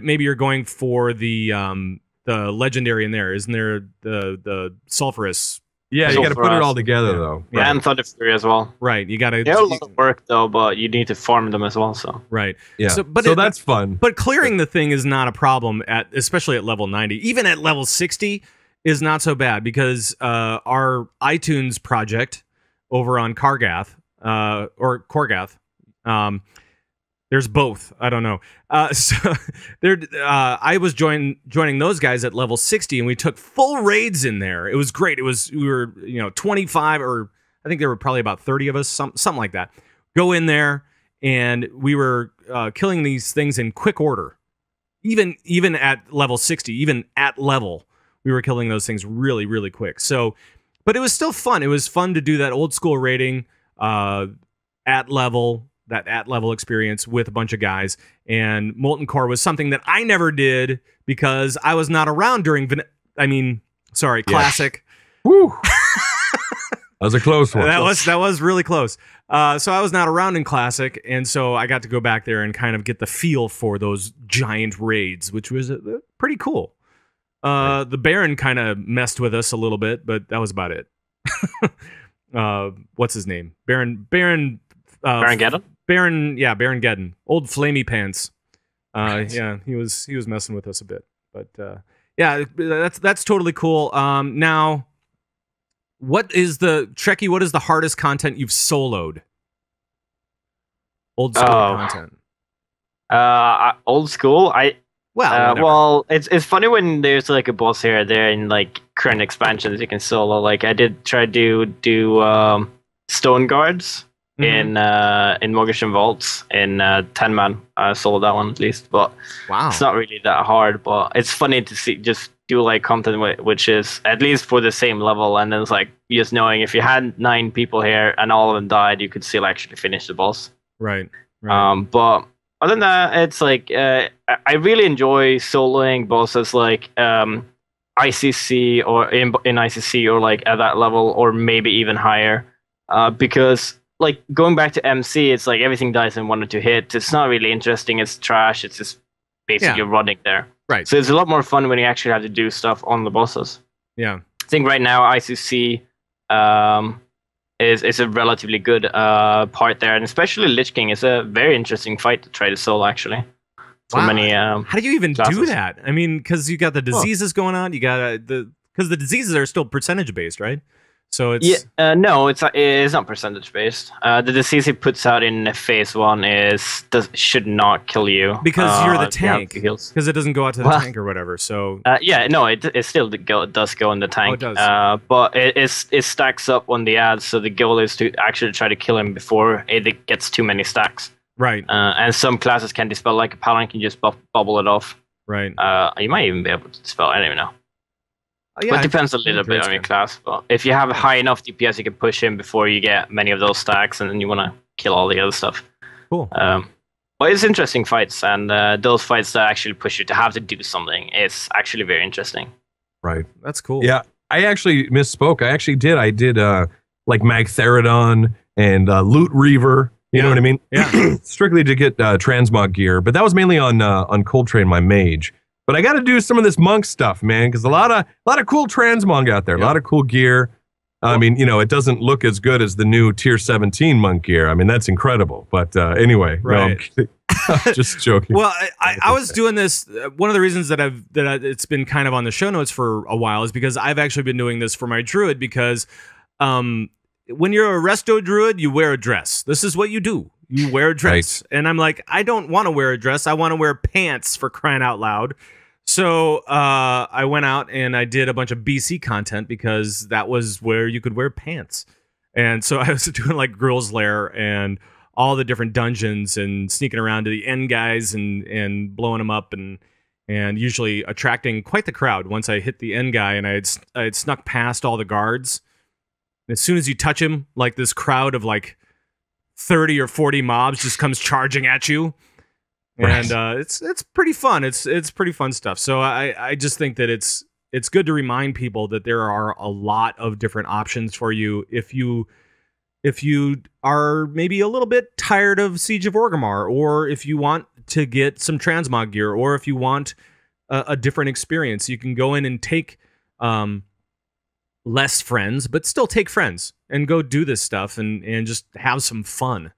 A: maybe you're going for the legendary in there, isn't there the sulfurous?
D: Yeah, you got to put it all together, though.
C: Yeah, and Thunder Fury as well.
A: Right, you got to.
C: They're a lot of work, though, but you need to farm them as well. So
A: right,
D: yeah. So that's fun.
A: But clearing the thing is not a problem especially at level 90. Even at level 60 is not so bad because our iTunes project over on Kargath or Korgath. There's both. I don't know. So I was joining those guys at level 60, and we took full raids in there. It was great. We were 25, or I think there were probably about 30 of us, something like that. Go in there, and we were killing these things in quick order. Even at level 60, even at level, we were killing those things really, really quick. So, but it was still fun. It was fun to do that old school raiding at level. That at-level experience with a bunch of guys. And Molten Core was something that I never did because I was not around during Classic.
D: Woo! That was a close one.
A: That was really close. So I was not around in Classic, and so I got to go back there and kind of get the feel for those giant raids, which was pretty cool. The Baron kind of messed with us a little bit, but that was about it. What's his name? Baron
C: Geddon?
A: Baron Geddon, old flamey pants. Yeah, he was messing with us a bit, but yeah, that's totally cool. Now, what is the hardest content you've soloed? Old school content.
C: Old school. Well, it's funny when there's like a boss here or there, and like current expansions you can solo. Like I did try to do Stone Guards in Morgasham Vaults in 10-man. I soloed that one at least, but it's not really that hard. But it's funny to see just do like content which is at least for the same level, and then it's like just knowing if you had 9 people here and all of them died, you could still actually finish the boss.
A: Right.
C: But other than that, it's like I really enjoy soloing bosses like ICC or in ICC or like at that level or maybe even higher, because like going back to MC, it's like everything dies in 1 or 2 hits. It's not really interesting. It's trash. It's just basically running there.
A: Right.
C: So it's a lot more fun when you actually have to do stuff on the bosses.
A: Yeah.
C: I think right now ICC is a relatively good part there, and especially Lich King is a very interesting fight to try to solo actually. So many.
A: How do you even
C: classes.
A: do that? I mean, because you got the diseases going on, you got because the diseases are still percentage based, right? So it's
C: no, it's not percentage based. The disease he puts out in phase 1 should not kill you
A: because you're the tank.
C: Because
A: it doesn't go out to the tank or whatever. So
C: it still does go in the tank.
A: Oh, it does.
C: But it stacks up on the ads. So the goal is to actually try to kill him before it gets too many stacks.
A: Right.
C: And some classes can dispel, like a paladin can just bubble it off.
A: Right.
C: You might even be able to dispel. I don't even know.
A: Yeah,
C: but it depends a little bit on your class. But if you have high enough DPS, you can push him before you get many of those stacks, and then you want to kill all the other stuff.
A: Cool.
C: But it's interesting fights, and those fights that actually push you to have to do something is actually very interesting.
D: Right.
A: That's cool.
D: Yeah, I actually misspoke. I did like Magtheridon and Loot Reaver. You know what I mean?
A: Yeah.
D: Strictly to get transmog gear, but that was mainly on Coltrane, my mage. But I got to do some of this monk stuff, man, because a lot of cool transmog out there, a lot of cool gear. I mean, it doesn't look as good as the new tier 17 monk gear. I mean, that's incredible. But anyway,
A: right.
D: No, I'm kidding. Just joking.
A: Well, I was doing this. One of the reasons that it's been kind of on the show notes for a while is because I've actually been doing this for my druid because when you're a resto druid, you wear a dress. This is what you do. You wear a dress. Right. And I'm like, I don't want to wear a dress. I want to wear pants, for crying out loud. So I went out and I did a bunch of BC content because that was where you could wear pants. And so I was doing like Girls' Lair and all the different dungeons and sneaking around to the end guys and blowing them up and usually attracting quite the crowd once I hit the end guy and I had snuck past all the guards. And as soon as you touch him, like this crowd of like 30 or 40 mobs just comes charging at you. And it's pretty fun. It's pretty fun stuff. So I just think that it's good to remind people that there are a lot of different options for you if you are maybe a little bit tired of Siege of Orgrimmar, or if you want to get some transmog gear, or if you want a different experience. You can go in and take less friends, but still take friends and go do this stuff and just have some fun.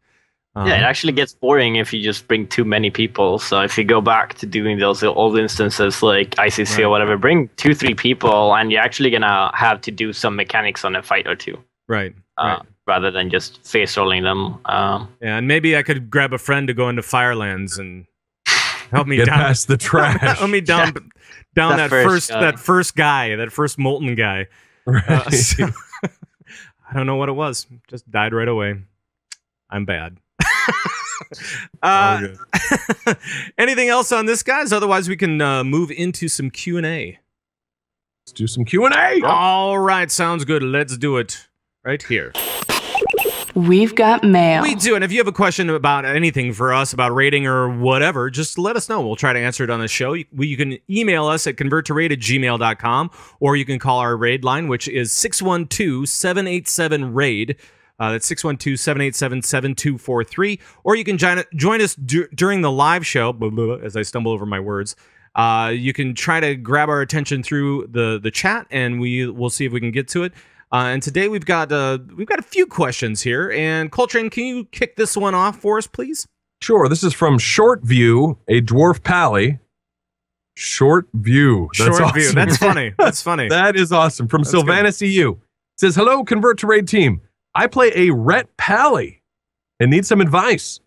C: Yeah, it actually gets boring if you just bring too many people. So if you go back to doing those old instances like ICC or whatever, bring 2-3 people, and you're actually gonna have to do some mechanics on a fight or two.
A: Right.
C: Rather than just face rolling them.
A: Yeah, and maybe I could grab a friend to go into Firelands and help me
D: get
A: down
D: past the trash.
A: help me down that first molten guy.
D: Right.
A: So, I don't know what it was. Just died right away. I'm bad. Anything else on this, guys? Otherwise, we can move into some Q&A.
D: Let's do some Q&A.
A: All right, sounds good. Let's do it right here.
B: We've got mail.
A: We do, and if you have a question about anything for us, about rating or whatever, just let us know. We'll try to answer it on the show. You can email us at converttoraid@gmail.com, or you can call our raid line, which is 612-787-RAID. That's 612-787-7243. Or you can join us during the live show, blah, blah, blah, as I stumble over my words. You can try to grab our attention through the chat, and we'll see if we can get to it. And today we've got a few questions here. And Coltrane, can you kick this one off for us, please?
D: Sure. This is from Short View, a dwarf pally. Short View. That's
A: Short
D: awesome.
A: View. That's funny. That's funny.
D: That is awesome. From Sylvanus EU. It says, hello, Convert to Raid team. I play a Ret Pally and need some advice.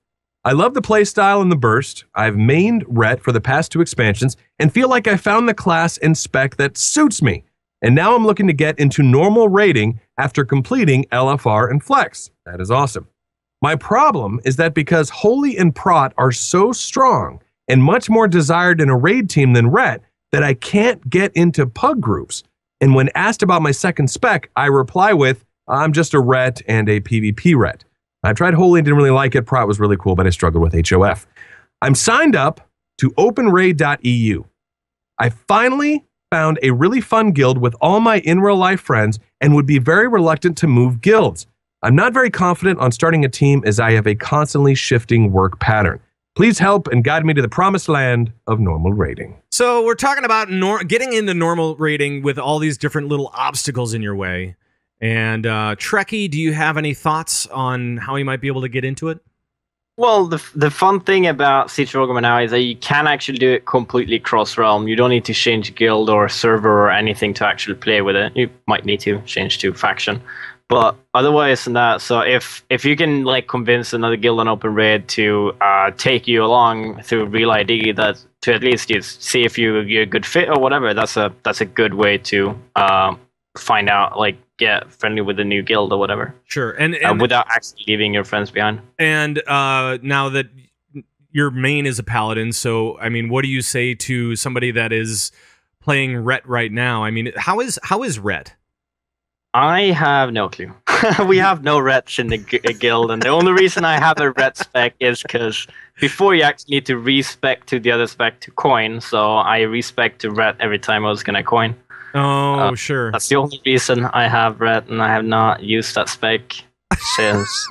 D: I love the play style and the burst. I've mained Ret for the past 2 expansions and feel like I found the class and spec that suits me. And now I'm looking to get into normal rating after completing LFR and Flex. That is awesome. My problem is that because Holy and Prot are so strong and much more desired in a raid team than Ret, that I can't get into pug groups. And when asked about my second spec, I reply with, I'm just a Ret and a PvP Ret. I tried Holy and didn't really like it. Prot was really cool, but I struggled with HOF. I'm signed up to openraid.eu. I finally found a really fun guild with all my in real life friends and would be very reluctant to move guilds. I'm not very confident on starting a team as I have a constantly shifting work pattern. Please help and guide me to the promised land of normal raiding.
A: So we're talking about getting into normal raiding with all these different little obstacles in your way. And Trekkie, do you have any thoughts on how you might be able to get into it?
C: Well, the fun thing about Siege of Orgrimmar now is that you can actually do it completely cross-realm. You don't need to change guild or server or anything to actually play with it. You might need to change to faction. But otherwise than that, so if you can like convince another guild on Open Raid to take you along through Real ID, that to at least just see if you're a good fit or whatever, that's a good way to find out, like, get friendly with a new guild or whatever.
A: Sure, and
C: without actually leaving your friends behind.
A: And now that your main is a paladin, so I mean, what do you say to somebody that is playing Ret right now? I mean, how is Ret?
C: I have no clue. We have no Rets in the guild, and the only reason I have a Ret spec is because before you actually need to respec to the other spec to coin, so I respec to Ret every time I was going to coin.
A: Oh, sure.
C: That's the only reason I have Ret, and I have not used that spec since.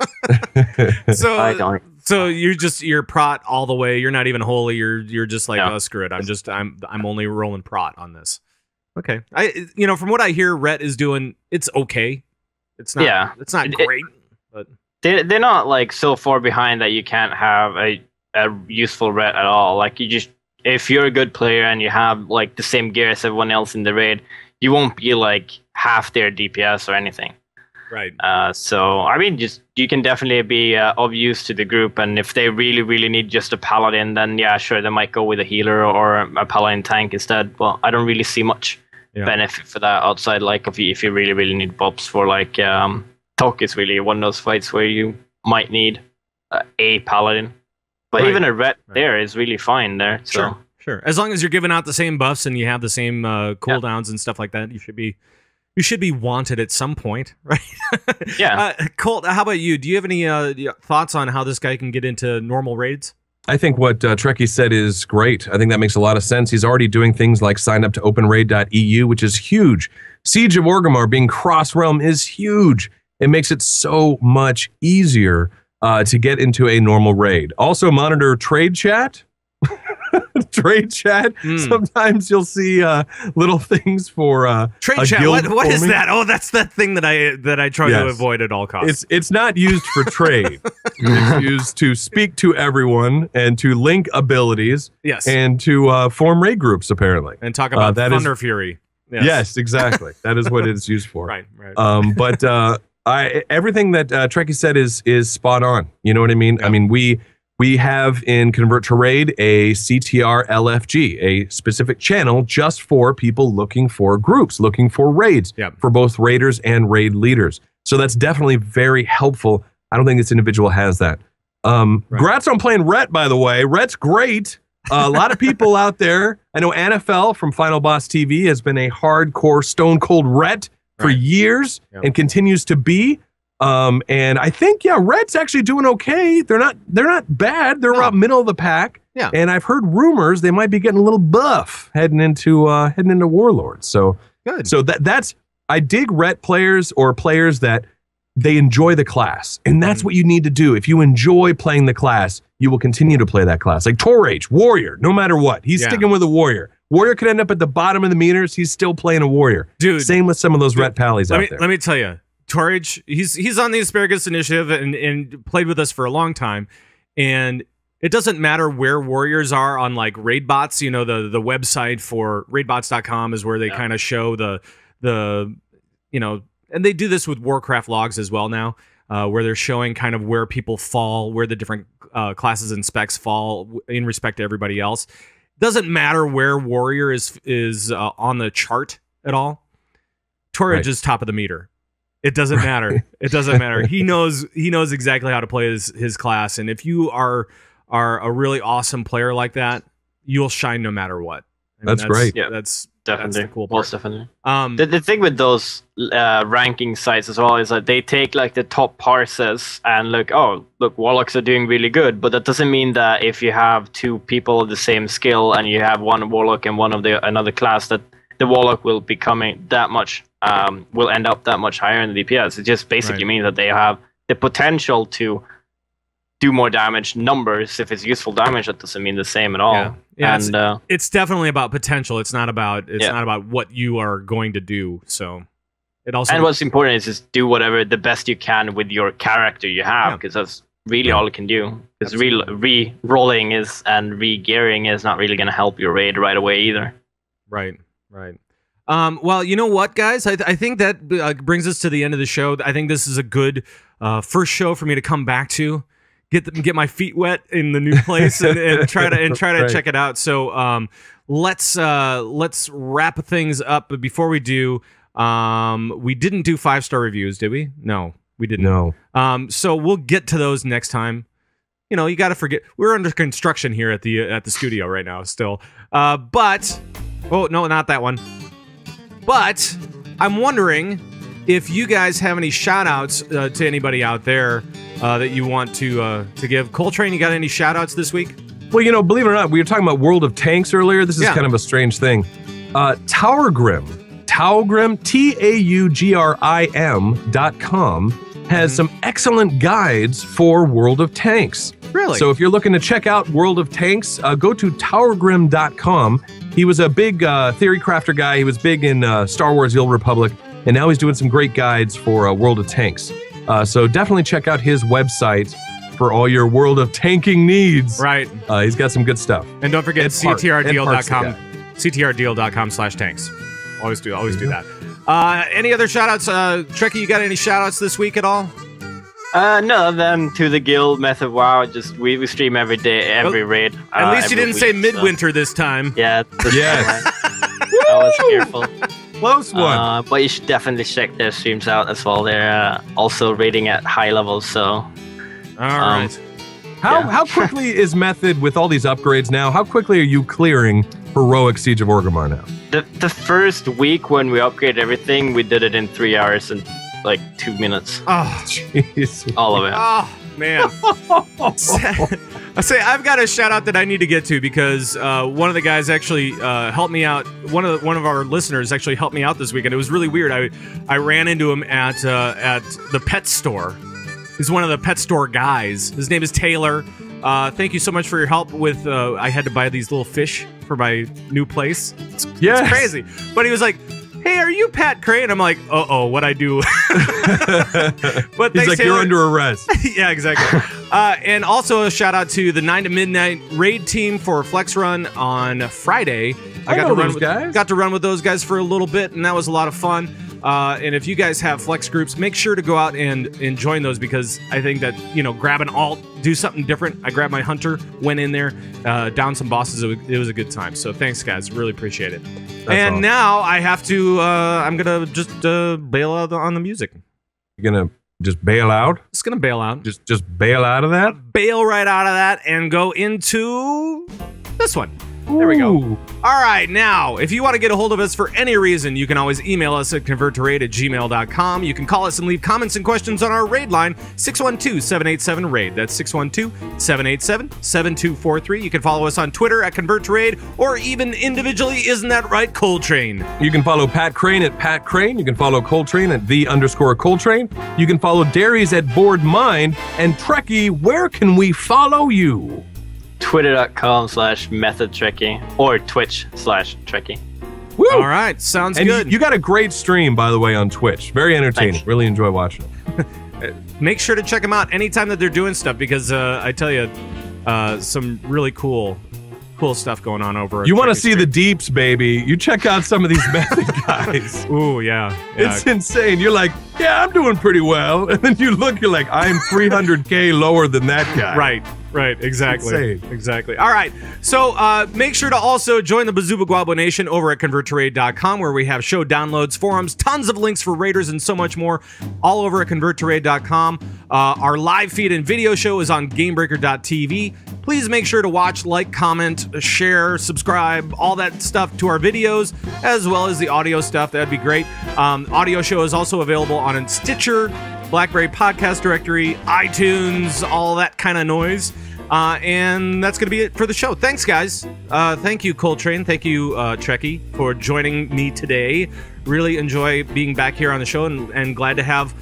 A: So you're Prot all the way. You're not even Holy. You're just like, oh, screw it. I'm only rolling Prot on this. Okay. From what I hear, Ret is doing, it's okay. It's not. It's not great, but
C: they're not like so far behind that you can't have a useful Ret at all. Like if you're a good player and you have like the same gear as everyone else in the raid, you won't be like half their DPS or anything.
A: Right.
C: So I mean, you can definitely be of use to the group, and if they really, really need just a paladin, then yeah, sure, they might go with a healer or a paladin tank instead. But I don't really see much benefit for that outside, like if you really, really need buffs for like Tok is really one of those fights where you might need a paladin. But even a Ret there is really fine there. So.
A: Sure. As long as you're giving out the same buffs and you have the same cooldowns and stuff like that, you should be wanted at some point, right?
C: Yeah.
A: Colt, how about you? Do you have any thoughts on how this guy can get into normal raids?
D: I think what Trekkie said is great. I think that makes a lot of sense. He's already doing things like sign up to openraid.eu, which is huge. Siege of Orgrimmar being cross-realm is huge. It makes it so much easier to get into a normal raid. Also, monitor trade chat. Trade chat. Sometimes you'll see little things for
A: trade chat. What is that? Oh, that's that thing that I try to avoid at all costs.
D: It's not used for trade. It's used to speak to everyone and to link abilities.
A: Yes.
D: And to form raid groups apparently.
A: And talk about Thunder Fury.
D: Yes, exactly. That is what it's used for.
A: Right.
D: But everything that Trekkie said is spot on. You know what I mean? Yeah. I mean, we have in Convert to Raid a CTR LFG, a specific channel just for people looking for groups, looking for raids for both raiders and raid leaders. So that's definitely very helpful. I don't think this individual has that. Congrats on playing Ret, by the way. Ret's great. A lot of people out there. I know NFL from Final Boss TV has been a hardcore Stone Cold Ret for years and continues to be. And I think, Ret's actually doing okay. They're not bad. They're about middle of the pack.
A: Yeah.
D: And I've heard rumors they might be getting a little buff heading into Warlords. So
A: good.
D: So that's I dig Ret players or players that they enjoy the class. And that's what you need to do. If you enjoy playing the class, you will continue to play that class. Like Torage, Warrior, no matter what. He's sticking with a Warrior. Warrior could end up at the bottom of the meters. He's still playing a Warrior.
A: Dude.
D: Same with some of those Ret pallies out there.
A: Let me tell you. Torage, he's on the Asparagus Initiative and played with us for a long time, and it doesn't matter where warriors are on like raid bots. The website for raidbots.com is where they kind of show the and they do this with Warcraft logs as well now, where they're showing kind of where people fall, where the different classes and specs fall in respect to everybody else. Doesn't matter where warrior is on the chart at all. Torridge is top of the meter. It doesn't matter. It doesn't matter. He knows exactly how to play his class, and if you are a really awesome player like that, you'll shine no matter what. I mean,
D: that's great.
C: Yeah,
A: that's
C: definitely
A: the cool part.
C: Most definitely. The thing with those ranking sites as well is that they take like the top parsers and look, warlocks are doing really good, but that doesn't mean that if you have two people of the same skill and you have one warlock and one of another class, that the warlock will becoming that much will end up that much higher in the DPS. It just basically means that they have the potential to do more damage. Numbers, if it's useful damage, that doesn't mean the same at all.
A: Yeah, and it's definitely about potential. It's not about not about what you are going to do. So it also,
C: and what's important is just do whatever the best you can with your character you have, because that's really all it can do. Because re-rolling and re-gearing is not really going to help your raid right away either.
A: Right. Well, you know what, guys? I think that brings us to the end of the show. I think this is a good first show for me to come back to. Get my feet wet in the new place and try to check it out. So let's wrap things up. But before we do, we didn't do 5-star reviews, did we? No, we didn't.
D: No.
A: So we'll get to those next time. You know, you got to forget we're under construction here at the studio right now still. But oh no, not that one. But I'm wondering if you guys have any shout outs to anybody out there that you want to give. Coltrane, you got any shout outs this week?
D: Well, you know, believe it or not, we were talking about World of Tanks earlier. This is kind of a strange thing. Taugrim, Taugrim.com has some excellent guides for World of Tanks.
A: Really?
D: So if you're looking to check out World of Tanks, go to Taugrim.com. He was a big theory crafter guy. He was big in Star Wars: The Old Republic, and now he's doing some great guides for World of Tanks. So definitely check out his website for all your World of Tanking needs.
A: Right.
D: He's got some good stuff.
A: And don't forget ctrdeal.com. ctrdeal.com/tanks. Always do that. Any other shout outs? Trekkie, you got any shout outs this week at all?
C: No, then to the guild, Method WoW. Just we stream every day, every raid.
A: At least you didn't say midwinter this time.
C: Yeah.
D: Yes.
C: I was careful.
D: Close one.
C: But you should definitely check their streams out as well. They're also rating at high levels. So.
A: All right.
D: How quickly is Method with all these upgrades now? How quickly are you clearing heroic Siege of Orgrimmar now?
C: The first week when we upgraded everything, we did it in 3 hours and like 2 minutes.
A: Oh,
D: jeez.
C: All of it.
A: Oh, man. I say I've got a shout out that I need to get to because one of the guys actually helped me out. One of our listeners actually helped me out this weekend. It was really weird. I ran into him at the pet store. He's one of the pet store guys. His name is Taylor. Thank you so much for your help with. I had to buy these little fish for my new place. It's crazy. But he was like, "Hey, are you Pat Crane?" I'm like, "Uh-oh, what'd I do?" But
D: he's like,
A: Taylor.
D: "You're under arrest."
A: Yeah, exactly. And also a shout out to the 9 to Midnight raid team for Flex Run on Friday.
D: I got
A: to run with those guys for a little bit, and that was a lot of fun. And if you guys have flex groups, make sure to go out and join those because I think that, grab an alt, do something different. I grabbed my hunter, went in there, down some bosses. It was a good time. So thanks, guys. Really appreciate it. Awesome. Now I have to, I'm going to just bail out on the music.
D: You're going to just bail out?
A: Just going to bail out.
D: Just bail out of that?
A: Bail right out of that and go into this one. There we go. All right, now, if you want to get a hold of us for any reason, you can always email us at converttораid@gmail.com. You can call us and leave comments and questions on our raid line, 612-787-RAID. That's 612-787-7243. You can follow us on Twitter at converttораid, or even individually, isn't that right, Coltrane?
D: You can follow Pat Crane at Pat Crane. You can follow Coltrane at _Coltrane. You can follow Darius at Bored Mind. And Trekkie, where can we follow you?
C: Twitter.com/methodtrekkie or Twitch/Trekkie.
D: Woo!
A: All right, sounds good.
D: You got a great stream, by the way, on Twitch. Very entertaining.
C: Thanks.
D: Really enjoy watching it.
A: Make sure to check them out anytime that they're doing stuff because I tell you, some really cool stuff going on over.
D: You want to see the deeps, baby? You check out some of these method guys.
A: Ooh, yeah.
D: It's insane. You're like, yeah, I'm doing pretty well. And then you look, you're like, I'm 300K lower than that guy.
A: Right, exactly.
D: Insane.
A: Exactly. All right, so make sure to also join the Bazooba Guabo Nation over at ConvertToRaid.com, where we have show downloads, forums, tons of links for raiders, and so much more, all over at ConvertToRaid.com. Our live feed and video show is on GameBreaker.tv. Please make sure to watch, like, comment, share, subscribe, all that stuff to our videos, as well as the audio stuff. That'd be great. Audio show is also available on Stitcher, BlackBerry Podcast Directory, iTunes, all that kind of noise. And that's going to be it for the show. Thanks, guys. Thank you, Coltrane. Thank you, Trekkie, for joining me today. Really enjoy being back here on the show, and glad to have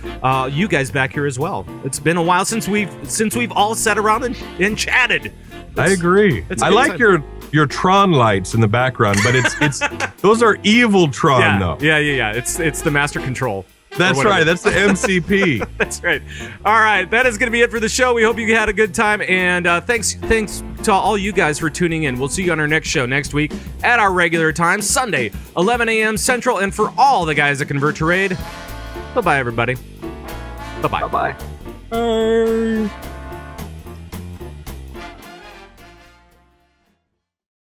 A: you guys back here as well. It's been a while since we've all sat around and chatted.
D: I agree. I like your Tron lights in the background, but it's those are evil Tron though.
A: Yeah. It's the Master Control.
D: That's right. That's the MCP.
A: That's right. All right. That is going to be it for the show. We hope you had a good time. And thanks to all you guys for tuning in. We'll see you on our next show next week at our regular time, Sunday, 11 a.m. Central. And for all the guys that Convert to Raid, bye-bye, everybody. Bye-bye.
C: Bye-bye.
D: Bye.